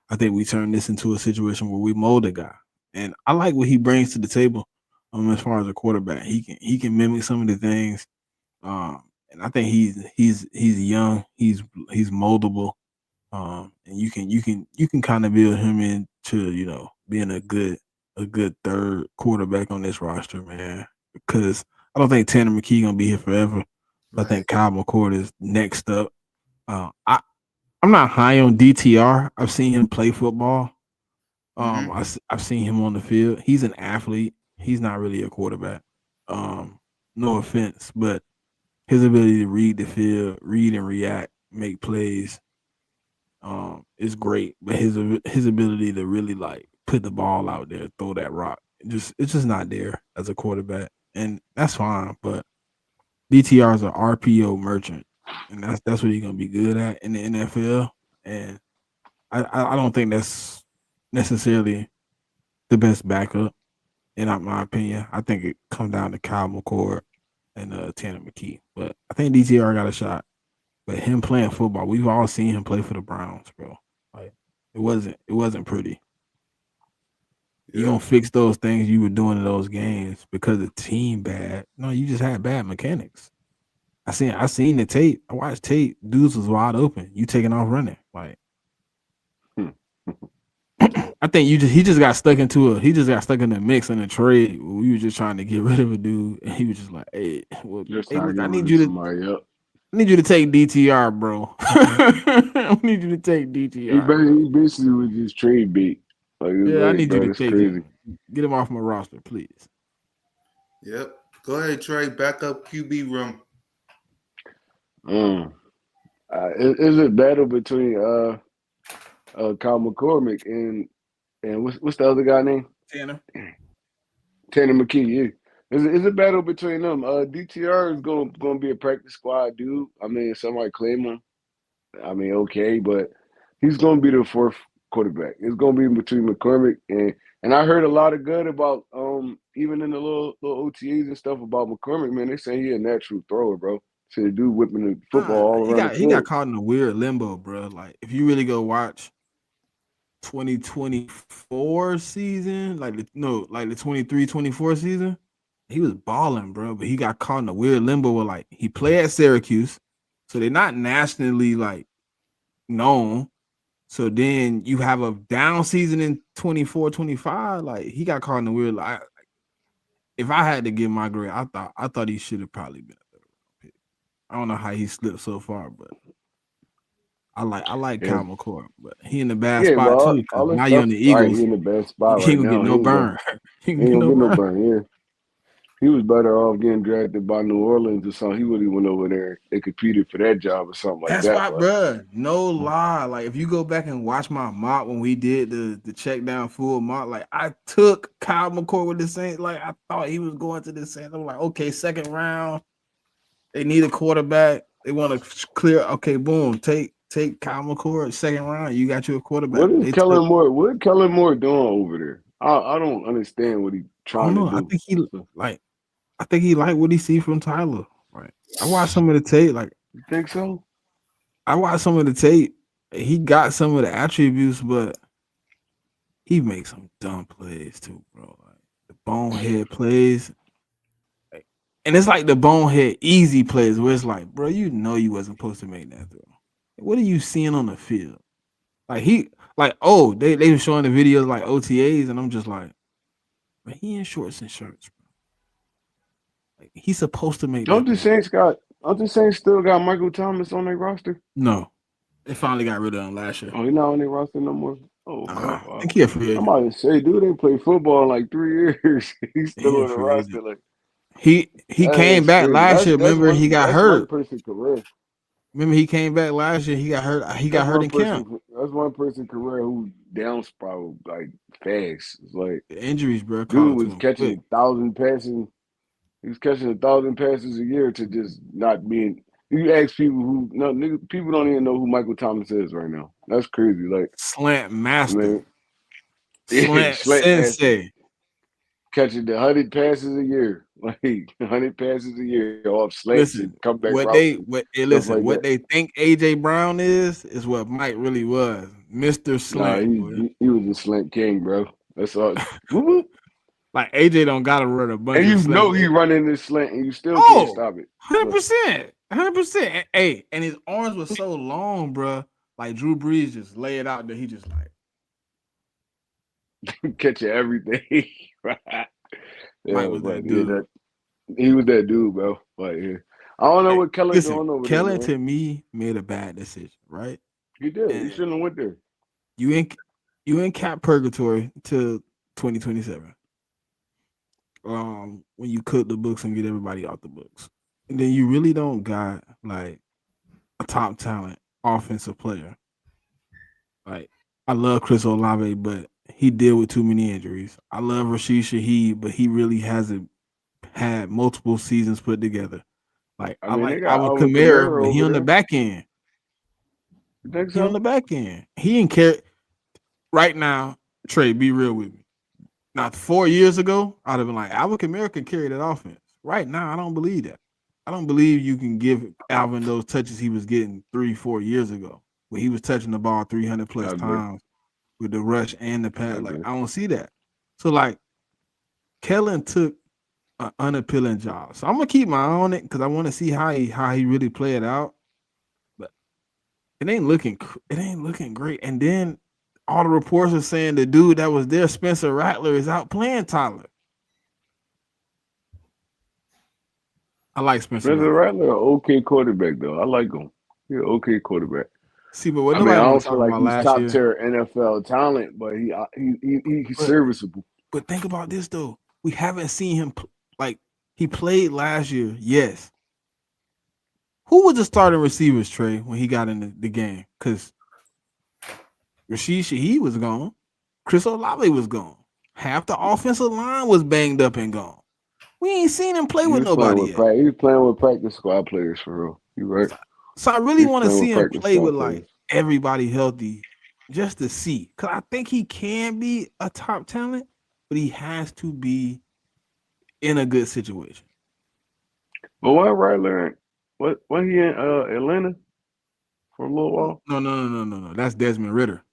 Speaker 4: I think we turned this into a situation where we mold a guy, and I like what he brings to the table. As far as a quarterback, he can mimic some of the things, and I think he's young, he's moldable, and you can kind of build him into being a good third quarterback on this roster, man. Because I don't think Tanner McKee gonna be here forever. I
Speaker 1: Right.
Speaker 4: think Kyle McCord is next up. I'm not high on DTR. I've seen him play football.
Speaker 1: Mm-hmm.
Speaker 4: I've seen him on the field. He's an athlete. He's not really a quarterback. No offense, but his ability to read the field, read and react, make plays, is great. But his ability to really like put the ball out there, throw that rock, it's just not there as a quarterback, and that's fine. But DTR is an RPO merchant, and that's what he's gonna be good at in the NFL. And I don't think that's necessarily the best backup, in my opinion. I think it comes down to Kyle McCord and Tanner McKee. But I think DTR got a shot. But him playing football, we've all seen him play for the Browns, bro. Like it wasn't pretty. You
Speaker 1: Yep.
Speaker 4: gonna fix those things you were doing in those games because the team bad. No, you just had bad mechanics. I seen the tape. I watched tape. Dudes was wide open. You taking off running. Like
Speaker 3: Hmm.
Speaker 4: I think he just got stuck in the mix in the trade. We were just trying to get rid of a dude, and he was just like, "Hey, well,
Speaker 3: Just
Speaker 4: hey,
Speaker 3: trying to
Speaker 4: look,
Speaker 3: get
Speaker 4: I
Speaker 3: rid
Speaker 4: need
Speaker 3: of
Speaker 4: you to
Speaker 3: somebody up.
Speaker 4: I need you to take DTR, bro. I need you to take DTR, bro.
Speaker 3: He basically was just trade bait. Like it's
Speaker 4: Yeah, I
Speaker 3: like,
Speaker 4: need you
Speaker 3: bro,
Speaker 4: to
Speaker 3: that's
Speaker 4: take
Speaker 3: crazy.
Speaker 4: him. Get him off my roster, please.
Speaker 1: Yep. Go ahead, Trey. Back up QB room.
Speaker 3: Um, is a battle between Kyle McCormick and what's the other guy name?
Speaker 4: Tanner.
Speaker 3: Tanner McKee. Yeah. It's a battle between them. DTR is gonna be a practice squad dude. I mean, somebody claim him. I mean, okay, but he's gonna be the fourth quarterback. It's gonna be between McCormick and I heard a lot of good about even in the little OTAs and stuff about McCormick. Man, they saying he a natural thrower, bro. So the dude whipping the football all
Speaker 4: He
Speaker 3: around the
Speaker 4: got he got
Speaker 3: field.
Speaker 4: caught in a weird limbo, bro. Like if you really go watch 2024 season, like the 23-24 season, he was balling, bro. But he got caught in a weird limbo where like he played at Syracuse, so they're not nationally like known. So then you have a down season in 24-25. Like he got caught in the weird. Like, if I had to give my grade, I thought he should have probably been a third round pick. I don't know how he slipped so far, but I like
Speaker 3: Yeah,
Speaker 4: Kyle McCord, but he in a bad
Speaker 3: yeah, but
Speaker 4: spot too because
Speaker 3: all this
Speaker 4: now you're
Speaker 3: stuff,
Speaker 4: on the
Speaker 3: all right, he
Speaker 4: Eagles.
Speaker 3: in the best spot
Speaker 4: He
Speaker 3: right
Speaker 4: ain't gonna get
Speaker 3: now.
Speaker 4: no burn. He
Speaker 3: He
Speaker 4: can
Speaker 3: ain't
Speaker 4: get
Speaker 3: gonna
Speaker 4: no
Speaker 3: get no
Speaker 4: burn.
Speaker 3: burn. Yeah, he was better off getting drafted by New Orleans or something. He would have went over there and competed for that job or something like
Speaker 4: That's
Speaker 3: that.
Speaker 4: why,
Speaker 3: But
Speaker 4: bro. No lie. Like if you go back and watch my mock when we did the check down full mock, like I took Kyle McCord with the Saints. Like I thought he was going to the Saints. I'm like, okay, second round. They need a quarterback. They want to clear. Okay, boom. Take Kyle McCord second round. You got you a quarterback.
Speaker 3: what is
Speaker 4: They took.
Speaker 3: Kellen Moore? What Kellen Moore doing over there? I don't understand what he's
Speaker 4: I don't
Speaker 3: trying to
Speaker 4: know. I
Speaker 3: do.
Speaker 4: think he
Speaker 3: So,
Speaker 4: like. I think he liked what he see from Tyler. Right. I watched some of the tape. Like
Speaker 3: you think so?
Speaker 4: I watched some of the tape. He got some of the attributes, but he makes some dumb plays too, bro. Like the bonehead plays. Like, and it's like the bonehead easy plays where it's like, bro, you know you wasn't supposed to make that throw. What are you seeing on the field? Like they were showing the videos like OTAs, and I'm just like, but he in shorts and shirts, bro. Like he's supposed to make
Speaker 3: Don't
Speaker 4: that
Speaker 3: the
Speaker 4: throw.
Speaker 3: Saints got? Don't the Saints still got Michael Thomas on their roster?
Speaker 4: No, they finally got rid of him last year.
Speaker 3: Oh, he not on their roster no more. Oh,
Speaker 4: I
Speaker 3: wow.
Speaker 4: think he a free
Speaker 3: I'm
Speaker 4: agent.
Speaker 3: about to say, dude, they played football in like 3 years. He's
Speaker 4: He
Speaker 3: still
Speaker 4: a
Speaker 3: on the
Speaker 4: free agent.
Speaker 3: roster. Like
Speaker 4: He came
Speaker 3: that's
Speaker 4: back
Speaker 3: crazy.
Speaker 4: last year.
Speaker 3: That's
Speaker 4: Remember he
Speaker 3: one
Speaker 4: got
Speaker 3: that's one
Speaker 4: hurt.
Speaker 3: person career.
Speaker 4: Remember he came back last year. He got hurt. He got
Speaker 3: That's
Speaker 4: hurt
Speaker 3: one
Speaker 4: in camp.
Speaker 3: person. That's one person career who down spiral like fast. It's like
Speaker 4: The injuries, bro, caught
Speaker 3: dude
Speaker 4: up to
Speaker 3: was
Speaker 4: him
Speaker 3: catching
Speaker 4: quick.
Speaker 3: 1,000 passing. He was catching 1,000 passes a year to just not being. You ask people who no nigga, people don't even know who Michael Thomas is right now. That's crazy. Like
Speaker 4: Slant
Speaker 3: I
Speaker 4: master,
Speaker 3: mean, yeah,
Speaker 4: slant
Speaker 3: slant master
Speaker 4: sensei.
Speaker 3: catching 100 passes a year. like 100 passes a year off slants and
Speaker 4: Listen,
Speaker 3: comeback routes and stuff like
Speaker 4: what
Speaker 3: that.
Speaker 4: they think AJ Brown is what Mike really was. Mr.
Speaker 3: Nah,
Speaker 4: Slant, boy.
Speaker 3: he was a slant king, bro. That's all. Woo-woo.
Speaker 4: Like AJ don't gotta run a bunch
Speaker 3: And
Speaker 4: of
Speaker 3: you
Speaker 4: slants.
Speaker 3: know he running this slant, and you still can't
Speaker 4: Oh,
Speaker 3: stop it.
Speaker 4: 100%. 100%. Hey, and his arms were so long, bro. Like Drew Brees just lay it out there. He just like
Speaker 3: Catching everything.
Speaker 4: Mike
Speaker 3: Yeah,
Speaker 4: was
Speaker 3: but
Speaker 4: that
Speaker 3: yeah,
Speaker 4: dude.
Speaker 3: he was that dude, bro. Like, yeah. I don't know
Speaker 4: Hey,
Speaker 3: what Kellen
Speaker 4: listen,
Speaker 3: doing over there,
Speaker 4: Kellen
Speaker 3: man.
Speaker 4: to me made a bad decision, right?
Speaker 3: He did. He
Speaker 4: And
Speaker 3: shouldn't have went there.
Speaker 4: you in you in cap purgatory till 2027. When you cook the books and get everybody off the books. And then you really don't got like a top talent offensive player. Like I love Chris Olave, but he deal with too many injuries. I love Rashid Shaheed, but he really hasn't had multiple seasons put together. Like
Speaker 3: I
Speaker 4: I
Speaker 3: mean, they
Speaker 4: like
Speaker 3: got
Speaker 4: Alvin
Speaker 3: Alvin
Speaker 4: Kamara,
Speaker 3: Kamara
Speaker 4: but he
Speaker 3: over
Speaker 4: on the
Speaker 3: there.
Speaker 4: back end.
Speaker 3: You think
Speaker 4: He on
Speaker 3: so?
Speaker 4: the back end. He didn't care. Right now, Trey, be real with me. Now, 4 years ago, I'd have been like, Alvin Kamara can carry that offense. Right now, I don't believe that. I don't believe you can give Alvin those touches he was getting 3, 4 years ago, when he was touching the ball 300
Speaker 3: I
Speaker 4: plus
Speaker 3: agree.
Speaker 4: times with the rush and the
Speaker 3: I
Speaker 4: pass. Like,
Speaker 3: agree.
Speaker 4: I don't see that. So, like, Kellen took an unappealing job. So I'm gonna keep my eye on it because I want to see how he really play it out. But it ain't looking great. And then all the reports are saying the dude that was there, Spencer Rattler, is out playing Tyler. I like Spencer
Speaker 3: Spencer
Speaker 4: Rattler.
Speaker 3: Rattler, an okay quarterback though. I like him. He's an okay quarterback.
Speaker 4: See, but what
Speaker 3: I mean, I
Speaker 4: nobody want
Speaker 3: don't
Speaker 4: to
Speaker 3: feel
Speaker 4: talk
Speaker 3: like
Speaker 4: about
Speaker 3: he's
Speaker 4: last
Speaker 3: top
Speaker 4: year.
Speaker 3: tier NFL talent, but he's
Speaker 4: But
Speaker 3: serviceable.
Speaker 4: but think about this though. We haven't seen him like he played last year. Yes. Who was the starting receivers, Trey, when he got in the game? Because Rashid Shaheed was gone. Chris Olave was gone. Half the offensive line was banged up and gone. We ain't seen him play
Speaker 3: He
Speaker 4: with
Speaker 3: was playing
Speaker 4: nobody
Speaker 3: with
Speaker 4: yet.
Speaker 3: He was playing with practice squad players for real. You right.
Speaker 4: So, so I really
Speaker 3: He's
Speaker 4: want to
Speaker 3: playing with
Speaker 4: see him
Speaker 3: practice
Speaker 4: play with
Speaker 3: squad
Speaker 4: like
Speaker 3: players.
Speaker 4: everybody healthy just to see. Cause I think he can be a top talent, but he has to be in a good situation.
Speaker 3: But why Rattler? What he in Atlanta for a little while?
Speaker 4: No. That's Desmond Ritter.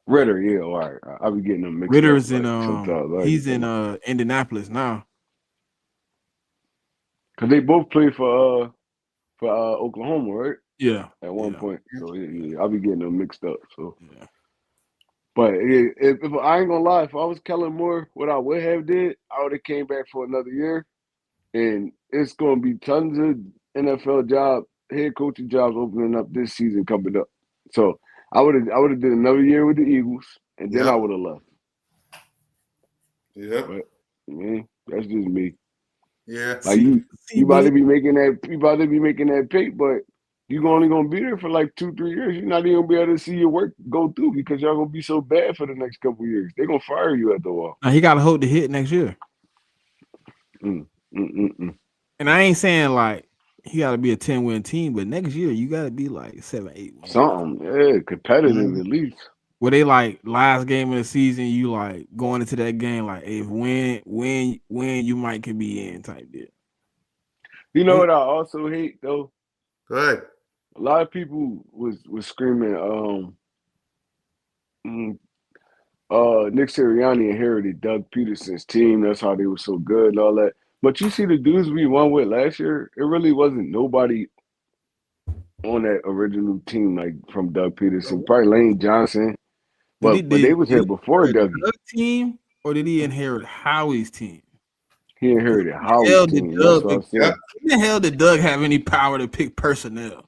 Speaker 3: Ritter, yeah, all right. I be getting them mixed up.
Speaker 4: Ritter's in
Speaker 3: Like sometimes I be
Speaker 4: he's in
Speaker 3: feeling
Speaker 4: Indianapolis now.
Speaker 3: because they both play for Oklahoma, right?
Speaker 4: Yeah.
Speaker 3: At one
Speaker 4: Yeah.
Speaker 3: point, so yeah, I be getting them mixed up. So,
Speaker 4: Yeah.
Speaker 3: but yeah, if I ain't gonna lie, if I was Kellen Moore, what I would have did, I would have came back for another year, and it's gonna be tons of NFL head coaching jobs opening up this season coming up. So I would have did another year with the Eagles, and then I
Speaker 1: Yep.
Speaker 3: would have left.
Speaker 1: Yep.
Speaker 3: But man, that's just me.
Speaker 1: Yeah.
Speaker 3: Like
Speaker 4: See,
Speaker 3: you about
Speaker 4: but
Speaker 3: to be making that pay, but you only gonna be there for like 2, 3 years. You're not even gonna be able to see your work go through because y'all gonna be so bad for the next couple of years. They're gonna fire you at the wall.
Speaker 4: now he got to hope to hit next year.
Speaker 3: Mm, mm, mm, mm.
Speaker 4: And I ain't saying like he got to be a 10-win team, but next year you got to be like 7, 8 wins.
Speaker 3: Something, yeah, competitive
Speaker 1: Mhm.
Speaker 3: at least.
Speaker 4: Where they like last game of the season, you like going into that game like, hey, if win, you might could be in type deal.
Speaker 3: You know
Speaker 4: Win,
Speaker 3: what I also hate though?
Speaker 1: Go ahead.
Speaker 3: A lot of people was screaming, mm, Nick Sirianni inherited Doug Peterson's team. That's how they were so good and all that. But you see the dudes we won with last year, it really wasn't nobody on that original team, like from Doug Peterson. Probably Lane Johnson,
Speaker 4: did he
Speaker 3: but they
Speaker 4: did,
Speaker 3: was
Speaker 4: did
Speaker 3: here
Speaker 4: he
Speaker 3: before
Speaker 4: inherit
Speaker 3: Dougie.
Speaker 4: Doug's team or did he inherit Howie's team?
Speaker 3: He
Speaker 4: Because
Speaker 3: inherited
Speaker 4: when the
Speaker 3: Howie's
Speaker 4: hell did
Speaker 3: team. That's
Speaker 4: Doug
Speaker 3: what I'm
Speaker 1: Yep.
Speaker 3: saying.
Speaker 4: when the hell did Doug have any power to pick personnel?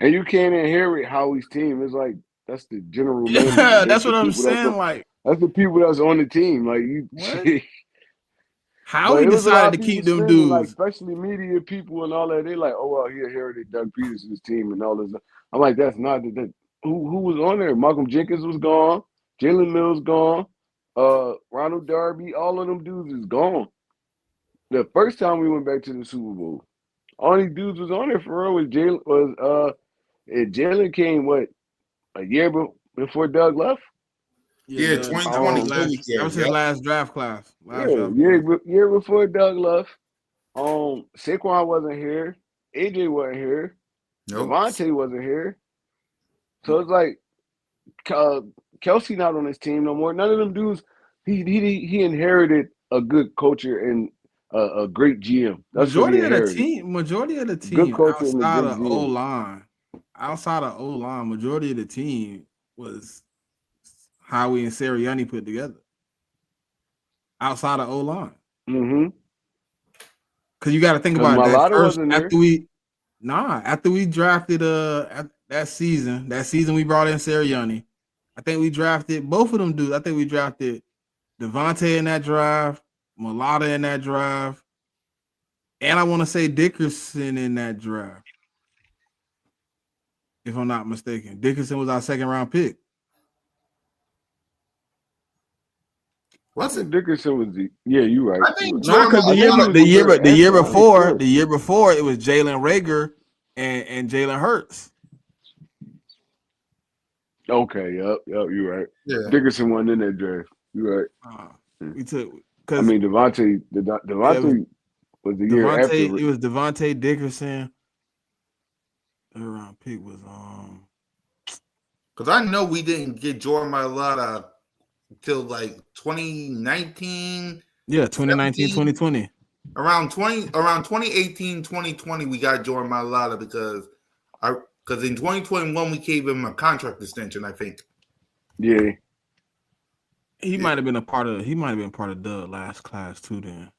Speaker 3: And you can't inherit Howie's team. It's like that's the general manager.
Speaker 4: Yeah, that's what I'm saying. Like,
Speaker 3: That's the people that's on the team. Like you,
Speaker 4: what?
Speaker 3: but
Speaker 4: Howie
Speaker 3: it was a lot
Speaker 4: decided
Speaker 3: of
Speaker 4: to
Speaker 3: people
Speaker 4: keep them
Speaker 3: screaming, like
Speaker 4: dudes.
Speaker 3: especially media people and all that. They like, oh well, he inherited Doug Peterson's team and all this. I'm like, that's not that. Who was on there? Malcolm Jenkins was gone. Jalen Mills gone. Ronald Darby. All of them dudes is gone. The first time we went back to the Super Bowl, all these dudes was on there for real. Was Jalen and Jalen came what a year before Doug left.
Speaker 1: Yeah,
Speaker 4: Doug. That was his
Speaker 1: 2022
Speaker 4: last. That
Speaker 1: year.
Speaker 4: was his
Speaker 1: Yep.
Speaker 4: last draft class.
Speaker 3: Yeah, year before Doug left. Saquon wasn't here. AJ wasn't here.
Speaker 1: Nope.
Speaker 3: Devontae wasn't here. So it's like Kelsey not on his team no more. None of them dudes. He inherited a good culture and a great GM. That's what he inherited.
Speaker 4: Majority of the
Speaker 3: Good
Speaker 4: team
Speaker 3: culture and a
Speaker 4: outside
Speaker 3: good
Speaker 4: of O
Speaker 3: GM.
Speaker 4: line, majority of the team was Howie and Sirianni put together. Outside of O line,
Speaker 3: Mm-hmm.
Speaker 4: because you got to think
Speaker 3: Because
Speaker 4: about it. That
Speaker 3: Malata
Speaker 4: first
Speaker 3: wasn't there.
Speaker 4: after we drafted that season we brought in Sirianni. I think we drafted both of them dudes. I think we drafted Devontae in that draft, Malata in that draft, and I want to say Dickerson in that draft. If I'm not mistaken, Dickerson was our second round pick.
Speaker 1: Was it?
Speaker 3: Dickerson was yeah, you're right.
Speaker 1: I think
Speaker 4: No, because
Speaker 1: Jordan Malata.
Speaker 4: the year before it was Jalen Rager and Jalen Hurts.
Speaker 3: Okay, yep, you're right.
Speaker 1: Yeah.
Speaker 3: Dickerson wasn't in that draft. You're right.
Speaker 4: We took
Speaker 3: I
Speaker 4: because
Speaker 3: mean Devontae was the year after.
Speaker 4: It was Devontae Dickerson. Third round pick was
Speaker 1: Because I know we didn't get Jordan Mailata until like 2019.
Speaker 4: 2019, 2020.
Speaker 1: Around 2018, 2020, we got Jordan Mailata because in 2021 we gave him a contract extension, I think.
Speaker 3: Yeah.
Speaker 4: He might have been part of the last class too then.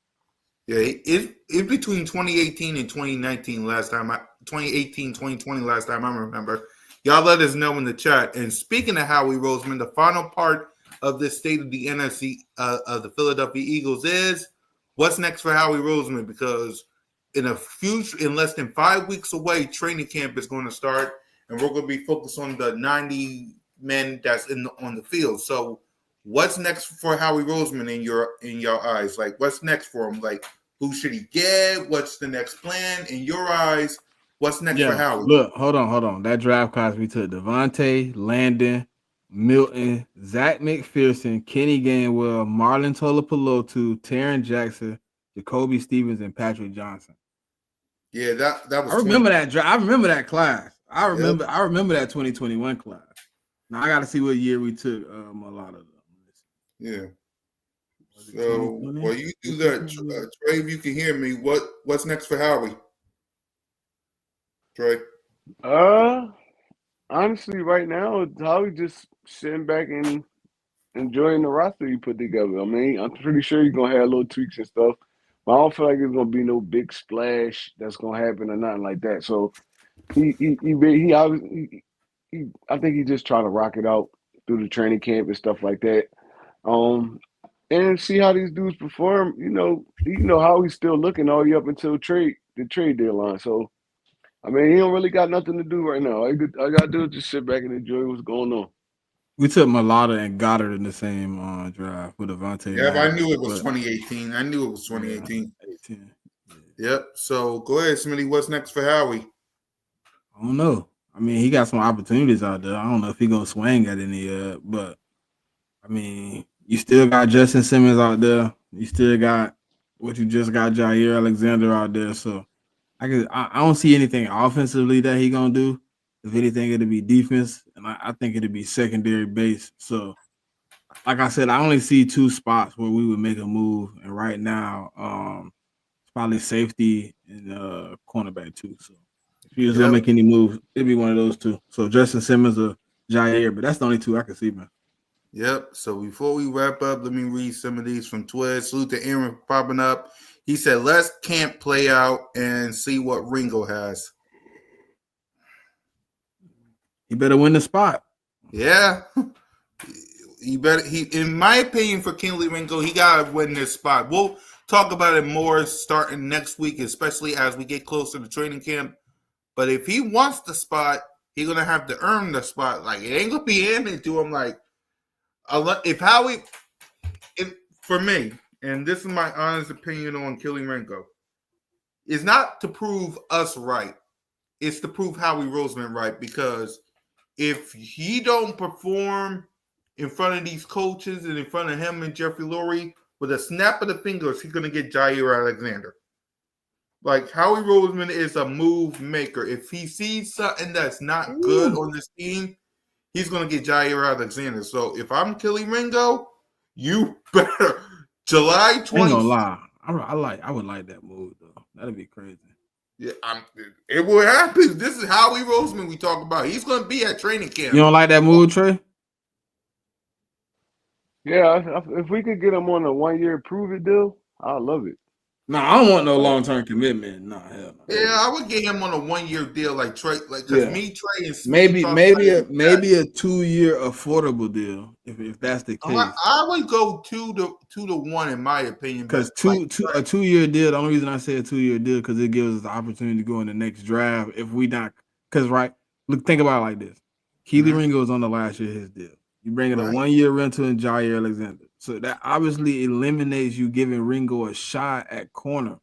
Speaker 1: Yeah, it's between 2018 and 2019 2018, 2020 last time I remember. Y'all let us know in the chat. And speaking of Howie Roseman, the final part of this State of the NFC of the Philadelphia Eagles is what's next for Howie Roseman, because in less than 5 weeks away, training camp is going to start, and we're going to be focused on the 90 men that's on the field. So what's next for Howie Roseman in your eyes? Like, what's next for him? Like, who should he get? What's the next plan in your eyes? What's next for Howie?
Speaker 4: Look, hold on. That draft class we took Devontae, Landon, Milton, Zach McPherson, Kenny Gainwell, Marlon Tolopolotu, Taron Jackson, Jacoby Stevens, and Patrick Johnson.
Speaker 1: Yeah, that was.
Speaker 4: I remember that draft. I remember that class. I remember that 2021 class. Now I got to see what year we took a lot of them.
Speaker 1: Yeah. So while you do that, Trey, if you can hear me, what's next for Howie? Trey.
Speaker 3: Honestly, right now, Howie just sitting back and enjoying the roster he put together. I mean, I'm pretty sure he's gonna have little tweaks and stuff, but I don't feel like there's gonna be no big splash that's gonna happen or nothing like that. So he obviously I think he's just trying to rock it out through the training camp and stuff like that. And see how these dudes perform. You know how he's still looking all the way up until the trade deadline. So I mean, he don't really got nothing to do right now. All I got to do is just sit back and enjoy what's going on.
Speaker 4: We took Malata and Goddard in the same draft with Devontae.
Speaker 1: Yeah, but I knew it was 2018. I knew it was 2018. Yeah. Yep. So go ahead, Smitty. What's next for Howie?
Speaker 4: I don't know. I mean, he got some opportunities out there. I don't know if he gonna swing at any but I mean, you still got Justin Simmons out there. You still got what you just got Jair Alexander out there. So I don't see anything offensively that he gonna do. If anything, it'll be defense, and I think it'll be secondary base. So, like I said, I only see two spots where we would make a move, and right now, it's probably safety and cornerback too. So, if you was gonna make any moves, it'd be one of those two. So, Justin Simmons or Jair, but that's the only two I can see, man.
Speaker 1: Yep. So before we wrap up, let me read some of these from Twitter. Salute to Aaron popping up. He said, "Let's camp play out and see what Ringo has."
Speaker 4: He better win the spot.
Speaker 1: Yeah. In my opinion, for Kinley Ringo, he gotta win this spot. We'll talk about it more starting next week, especially as we get closer to training camp. But if he wants the spot, he's gonna have to earn the spot. Like, it ain't gonna be handed to him. Like, if Howie, for me, and this is my honest opinion on Kinley Ringo, is not to prove us right. It's to prove Howie Roseman right, because if he don't perform in front of these coaches and in front of him and Jeffrey Lurie, with a snap of the fingers, he's going to get Jair Alexander. Like, Howie Roseman is a move maker. If he sees something that's not good on this team, he's going to get Jair Alexander. So if I'm Kelly Ringo, you better. July 20th.
Speaker 4: I ain't gonna lie. I would like that move though. That'd be crazy.
Speaker 1: Yeah, it will happen. This is Howie Roseman we talk about. He's going to be at training camp.
Speaker 4: You don't like that move, Trey?
Speaker 3: Yeah, if we could get him on a 1-year prove-it deal, I love it.
Speaker 4: No, I don't want no long-term commitment. No, hell no.
Speaker 1: Yeah, I would get him on a 1-year deal like Trey, like because Trey, and Smith
Speaker 4: maybe a 2-year affordable deal if that's the case.
Speaker 1: I would go 2 to 1 in my opinion.
Speaker 4: Because a 2-year deal. The only reason I say a 2-year deal because it gives us the opportunity to go in the next draft if we not. Because think about it like this: Keely Ringo is on the last year of his deal. You bring in a 1-year rental in Jair Alexander. So that obviously eliminates you giving Ringo a shot at corner.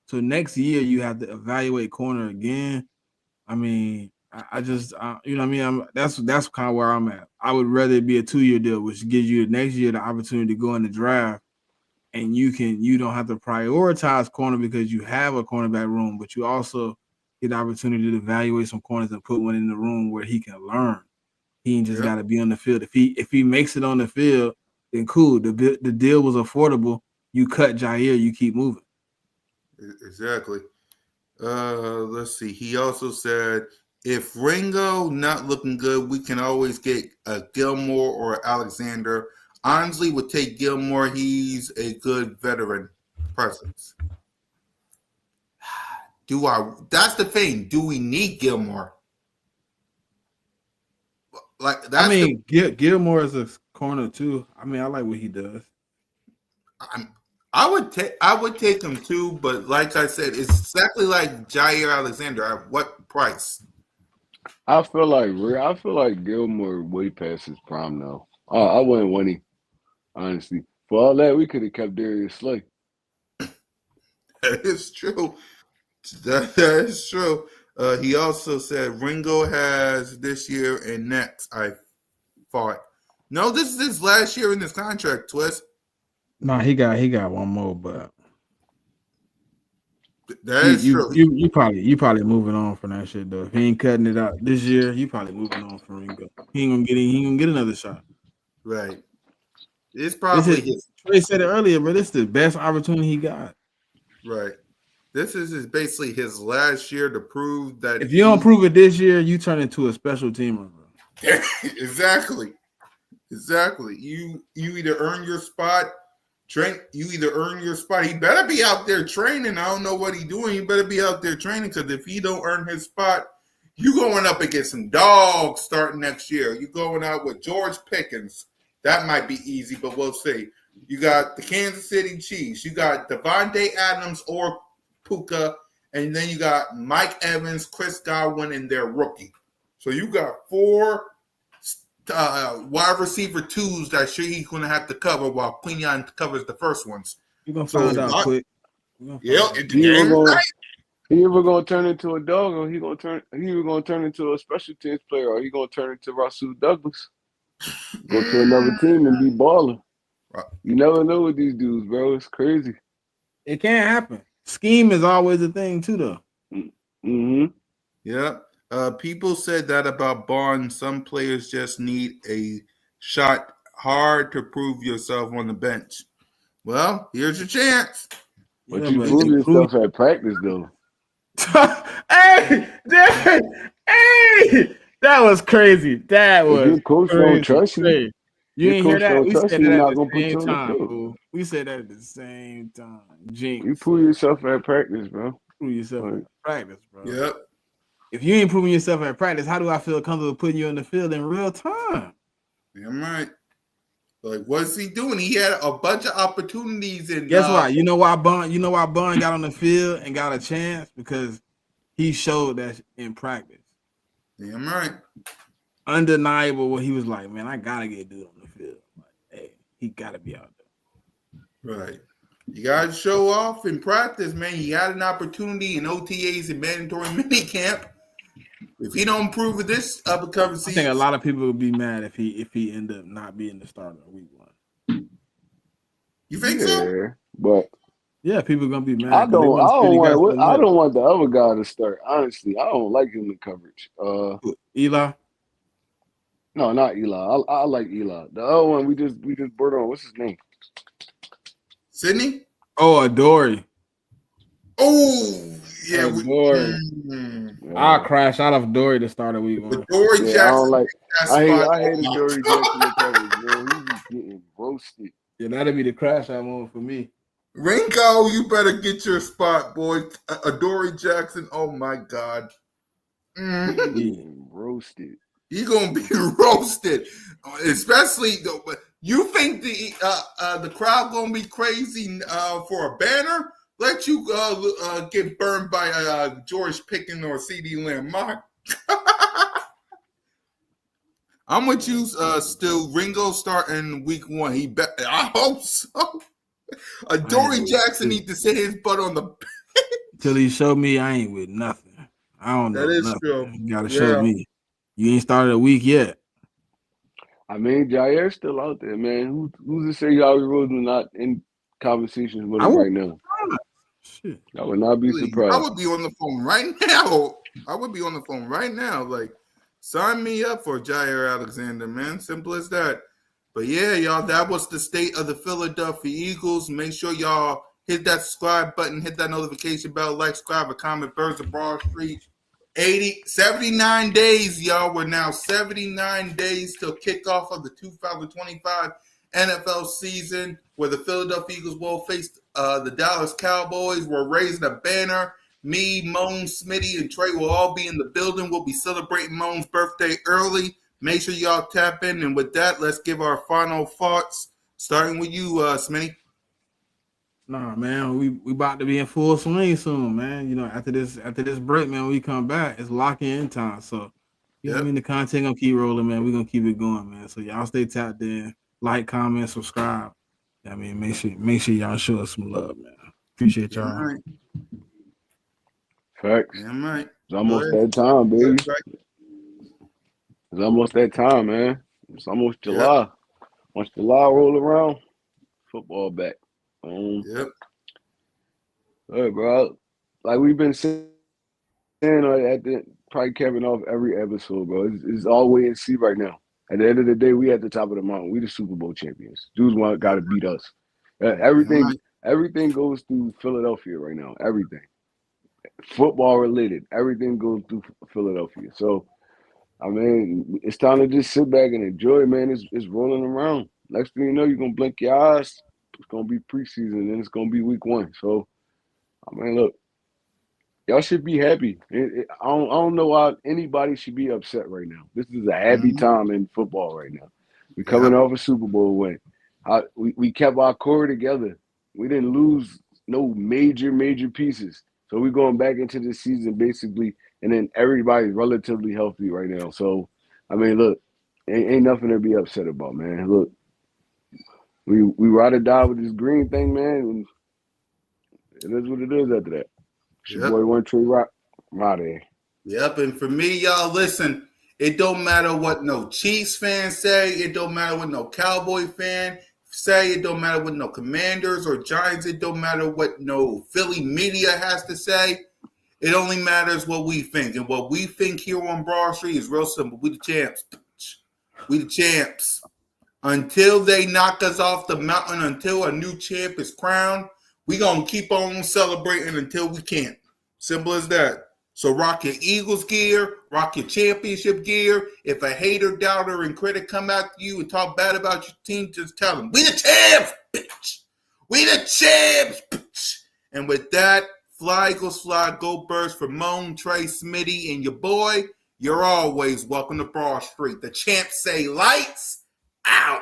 Speaker 4: So next year you have to evaluate corner again. I mean, I just you know what I mean? That's kind of where I'm at. I would rather it be a 2-year deal, which gives you next year the opportunity to go in the draft, and you don't have to prioritize corner because you have a cornerback room, but you also get the opportunity to evaluate some corners and put one in the room where he can learn. He ain't just got to be on the field. If he makes it on the field, then cool. The deal was affordable. You cut Jair, you keep moving.
Speaker 1: Exactly. Let's see. He also said, if Ringo not looking good, we can always get a Gilmore or Alexander. Honestly, would take Gilmore. He's a good veteran presence. That's the thing. Do we need Gilmore? Like that's
Speaker 4: Gilmore is a corner too. I mean, I like what he does.
Speaker 1: I would take him too, but like I said, it's exactly like Jair Alexander. At what price?
Speaker 3: I feel like Gilmore way past his prime now. I wouldn't want him, honestly. For all that, we could have kept Darius Slay.
Speaker 1: That is true. That is true. He also said Ringo has this year and next. I thought, no, this is his last year in this contract. Twist.
Speaker 4: No, he got one more, but
Speaker 1: that is true.
Speaker 4: You probably moving on from that shit though. If he ain't cutting it out this year, you probably moving on from Ringo. He ain't gonna get another shot.
Speaker 1: Right. It's probably his.
Speaker 4: Trey said it earlier, but it's the best opportunity he got.
Speaker 1: Right. This is basically his last year to prove that.
Speaker 4: If you don't prove it this year, you turn into a special teamer, bro.
Speaker 1: Exactly. You either earn your spot. You either earn your spot. He better be out there training. I don't know what he's doing. He better be out there training because if he don't earn his spot, you going up against some dogs starting next year. You going out with George Pickens. That might be easy, but we'll see. You got the Kansas City Chiefs. You got Devontae Adams or Puka, and then you got Mike Evans, Chris Godwin, and their rookie. So you got 4 wide receiver 2s that he's going to have to cover while Quinion covers the first ones.
Speaker 4: You're going to find out quick.
Speaker 1: Yeah,
Speaker 3: he either going to turn into a dog or he going to turn into a special teams player or he going to turn into Rasul Douglas. Go to another team and be balling. You never know with these dudes, bro. It's crazy.
Speaker 4: It can't happen. Scheme is always a thing too, though.
Speaker 3: Mm-hmm.
Speaker 1: Yeah. People said that about Bond. Some players just need a shot hard to prove yourself on the bench. Well, here's your chance.
Speaker 3: But you prove yourself at practice, though.
Speaker 4: Hey, that was crazy. That was
Speaker 3: your coach don't trust you.
Speaker 4: You ain't hear that? We said that at the same time, fool. We said that at the same time. Jinx.
Speaker 3: You prove yourself at practice, bro.
Speaker 4: Prove yourself at practice, bro.
Speaker 1: Yep.
Speaker 4: If you ain't proving yourself at practice, how do I feel comfortable putting you in the field in real time?
Speaker 1: Damn right. Like, what's he doing? He had a bunch of opportunities. And
Speaker 4: guess what? You know why Bond got on the field and got a chance? Because he showed that in practice.
Speaker 1: Damn right.
Speaker 4: Undeniable what he was like, man, I gotta get dude on the field. Like, hey, he gotta be out there.
Speaker 1: Right. You gotta show off in practice, man. You had an opportunity in OTAs and mandatory minicamp. If he don't improve with this upcoming
Speaker 4: I
Speaker 1: season,
Speaker 4: think a lot of people would be mad if he end up not being the starter week 1.
Speaker 1: you think so?
Speaker 3: Yeah, but
Speaker 4: Yeah, people are gonna be
Speaker 3: I
Speaker 4: mad because they
Speaker 3: don't.
Speaker 4: want
Speaker 3: I
Speaker 4: to see
Speaker 3: don't
Speaker 4: the guys
Speaker 3: want.
Speaker 4: play
Speaker 3: I
Speaker 4: well.
Speaker 3: don't want the other guy to start. Honestly, I don't like him in coverage.
Speaker 4: Eli.
Speaker 3: No, not Eli. I like Eli. The other one we just brought on. What's his name?
Speaker 1: Sydney?
Speaker 4: Oh, Adoree.
Speaker 1: Oh, yeah.
Speaker 4: Adoree. I'll
Speaker 3: Yeah,
Speaker 4: crash out of Adoree to start a week 1.
Speaker 1: Dory
Speaker 3: yeah. I don't
Speaker 1: Jackson
Speaker 3: like.
Speaker 1: that spot.
Speaker 3: I
Speaker 1: Oh
Speaker 3: hated
Speaker 1: my
Speaker 3: Dory Jackson in
Speaker 1: God.
Speaker 3: coverage, man. He be getting roasted.
Speaker 4: Yeah, that'd be the crash out moment for me.
Speaker 1: Ringo, you better get your spot, boy. Dory Jackson. Oh my God.
Speaker 3: He be
Speaker 1: Mhm.
Speaker 4: Yeah.
Speaker 3: getting roasted.
Speaker 1: He gonna be roasted, especially. You think the crowd gonna be crazy for a banner? Let you get burned by George Pickens or CD Lamb. I'm with you. Still, Ringo starting week 1. I hope so.
Speaker 4: I ain't
Speaker 1: Dory
Speaker 4: with
Speaker 1: Jackson
Speaker 4: shit.
Speaker 1: need to sit his butt on the.
Speaker 4: Till he showed me I ain't with nothing. I don't
Speaker 1: That
Speaker 4: know
Speaker 1: is
Speaker 4: nothing.
Speaker 1: true.
Speaker 4: You gotta show
Speaker 1: Yeah.
Speaker 4: me. You ain't started a week yet.
Speaker 3: I mean, Jair's still out there, man. Who's to say Howie Roseman not in conversations with
Speaker 4: I
Speaker 3: him
Speaker 4: won't.
Speaker 3: right now?
Speaker 4: Shit.
Speaker 3: I would not be
Speaker 1: Please, I
Speaker 3: surprised.
Speaker 1: would be on the phone right now. I would be on the phone right now. Like, sign me up for Jair Alexander, man. Simple as that. But yeah, y'all, that was the state of the Philadelphia Eagles. Make sure y'all hit that subscribe button, hit that notification bell, like, subscribe, comment, Birds of Broad Street. 79 days, y'all. We're now 79 days till kickoff of the 2025 NFL season, where the Philadelphia Eagles will face the Dallas Cowboys. We're raising a banner. Me, Moan, Smitty, and Trey will all be in the building. We'll be celebrating Moan's birthday early. Make sure y'all tap in. And with that, let's give our final thoughts, starting with you, Smitty.
Speaker 4: Nah, man, we about to be in full swing soon, man. You know, after this break, man, we come back, it's locking in time. So, you know what I
Speaker 1: Yep.
Speaker 4: mean? The content gonna keep rolling, man. We're gonna keep it going, man. So y'all stay tapped in, like, comment, subscribe. I mean, make sure y'all show us some love, man. Appreciate
Speaker 1: Damn
Speaker 4: y'all.
Speaker 1: right.
Speaker 3: Facts.
Speaker 1: Damn right.
Speaker 3: It's almost
Speaker 1: Go ahead.
Speaker 3: that time,
Speaker 1: Go
Speaker 3: baby.
Speaker 1: ahead, Trey.
Speaker 3: It's almost that time, man. It's almost
Speaker 1: Yep.
Speaker 3: July. Once July roll around, football back.
Speaker 1: Yep.
Speaker 3: All right, bro. Like we've been saying at the probably capping off every episode, bro. It's all wait and see right now. At the end of the day, we at the top of the mountain. We the Super Bowl champions. Dudes got to beat us.
Speaker 1: Damn right.
Speaker 3: Everything goes through Philadelphia right now. Everything football related, everything goes through Philadelphia. So I mean, it's time to just sit back and enjoy it, man. It's rolling around. Next thing you know, you're gonna blink your eyes. It's gonna be preseason, and it's gonna be week 1. So I mean, look. Y'all should be happy. I don't know why anybody should be upset right now. This is a happy
Speaker 1: Mhm.
Speaker 3: time in football right now. We're coming
Speaker 1: Yep.
Speaker 3: off a Super Bowl win. We kept our core together. We didn't lose no major pieces. So we're going back into the season basically, and then everybody's relatively healthy right now. So, I mean, look, ain't nothing to be upset about, man. Look, we ride or die with this green thing, man. And it is what it is after that. It's your
Speaker 1: Yep.
Speaker 3: boy One Tree Rock. I'm out of here.
Speaker 1: Yep. And for me, y'all, listen, it don't matter what no Chiefs fan say. It don't matter what no Cowboy fan say. It don't matter what no Commanders or Giants. It don't matter what no Philly media has to say. It only matters what we think. And what we think here on Broad Street is real simple. We the champs. We the champs. Until they knock us off the mountain, until a new champ is crowned, we going to keep on celebrating until we can't. Simple as that. So rock your Eagles gear, rock your championship gear. If a hater, doubter, and critic come after you and talk bad about your team, just tell them, we the champs, bitch. We the champs, bitch. And with that, fly, Eagles, fly, go Birds for Moan, Trey, Smitty, and your boy. You're always welcome to Broad Street. The champs say lights out.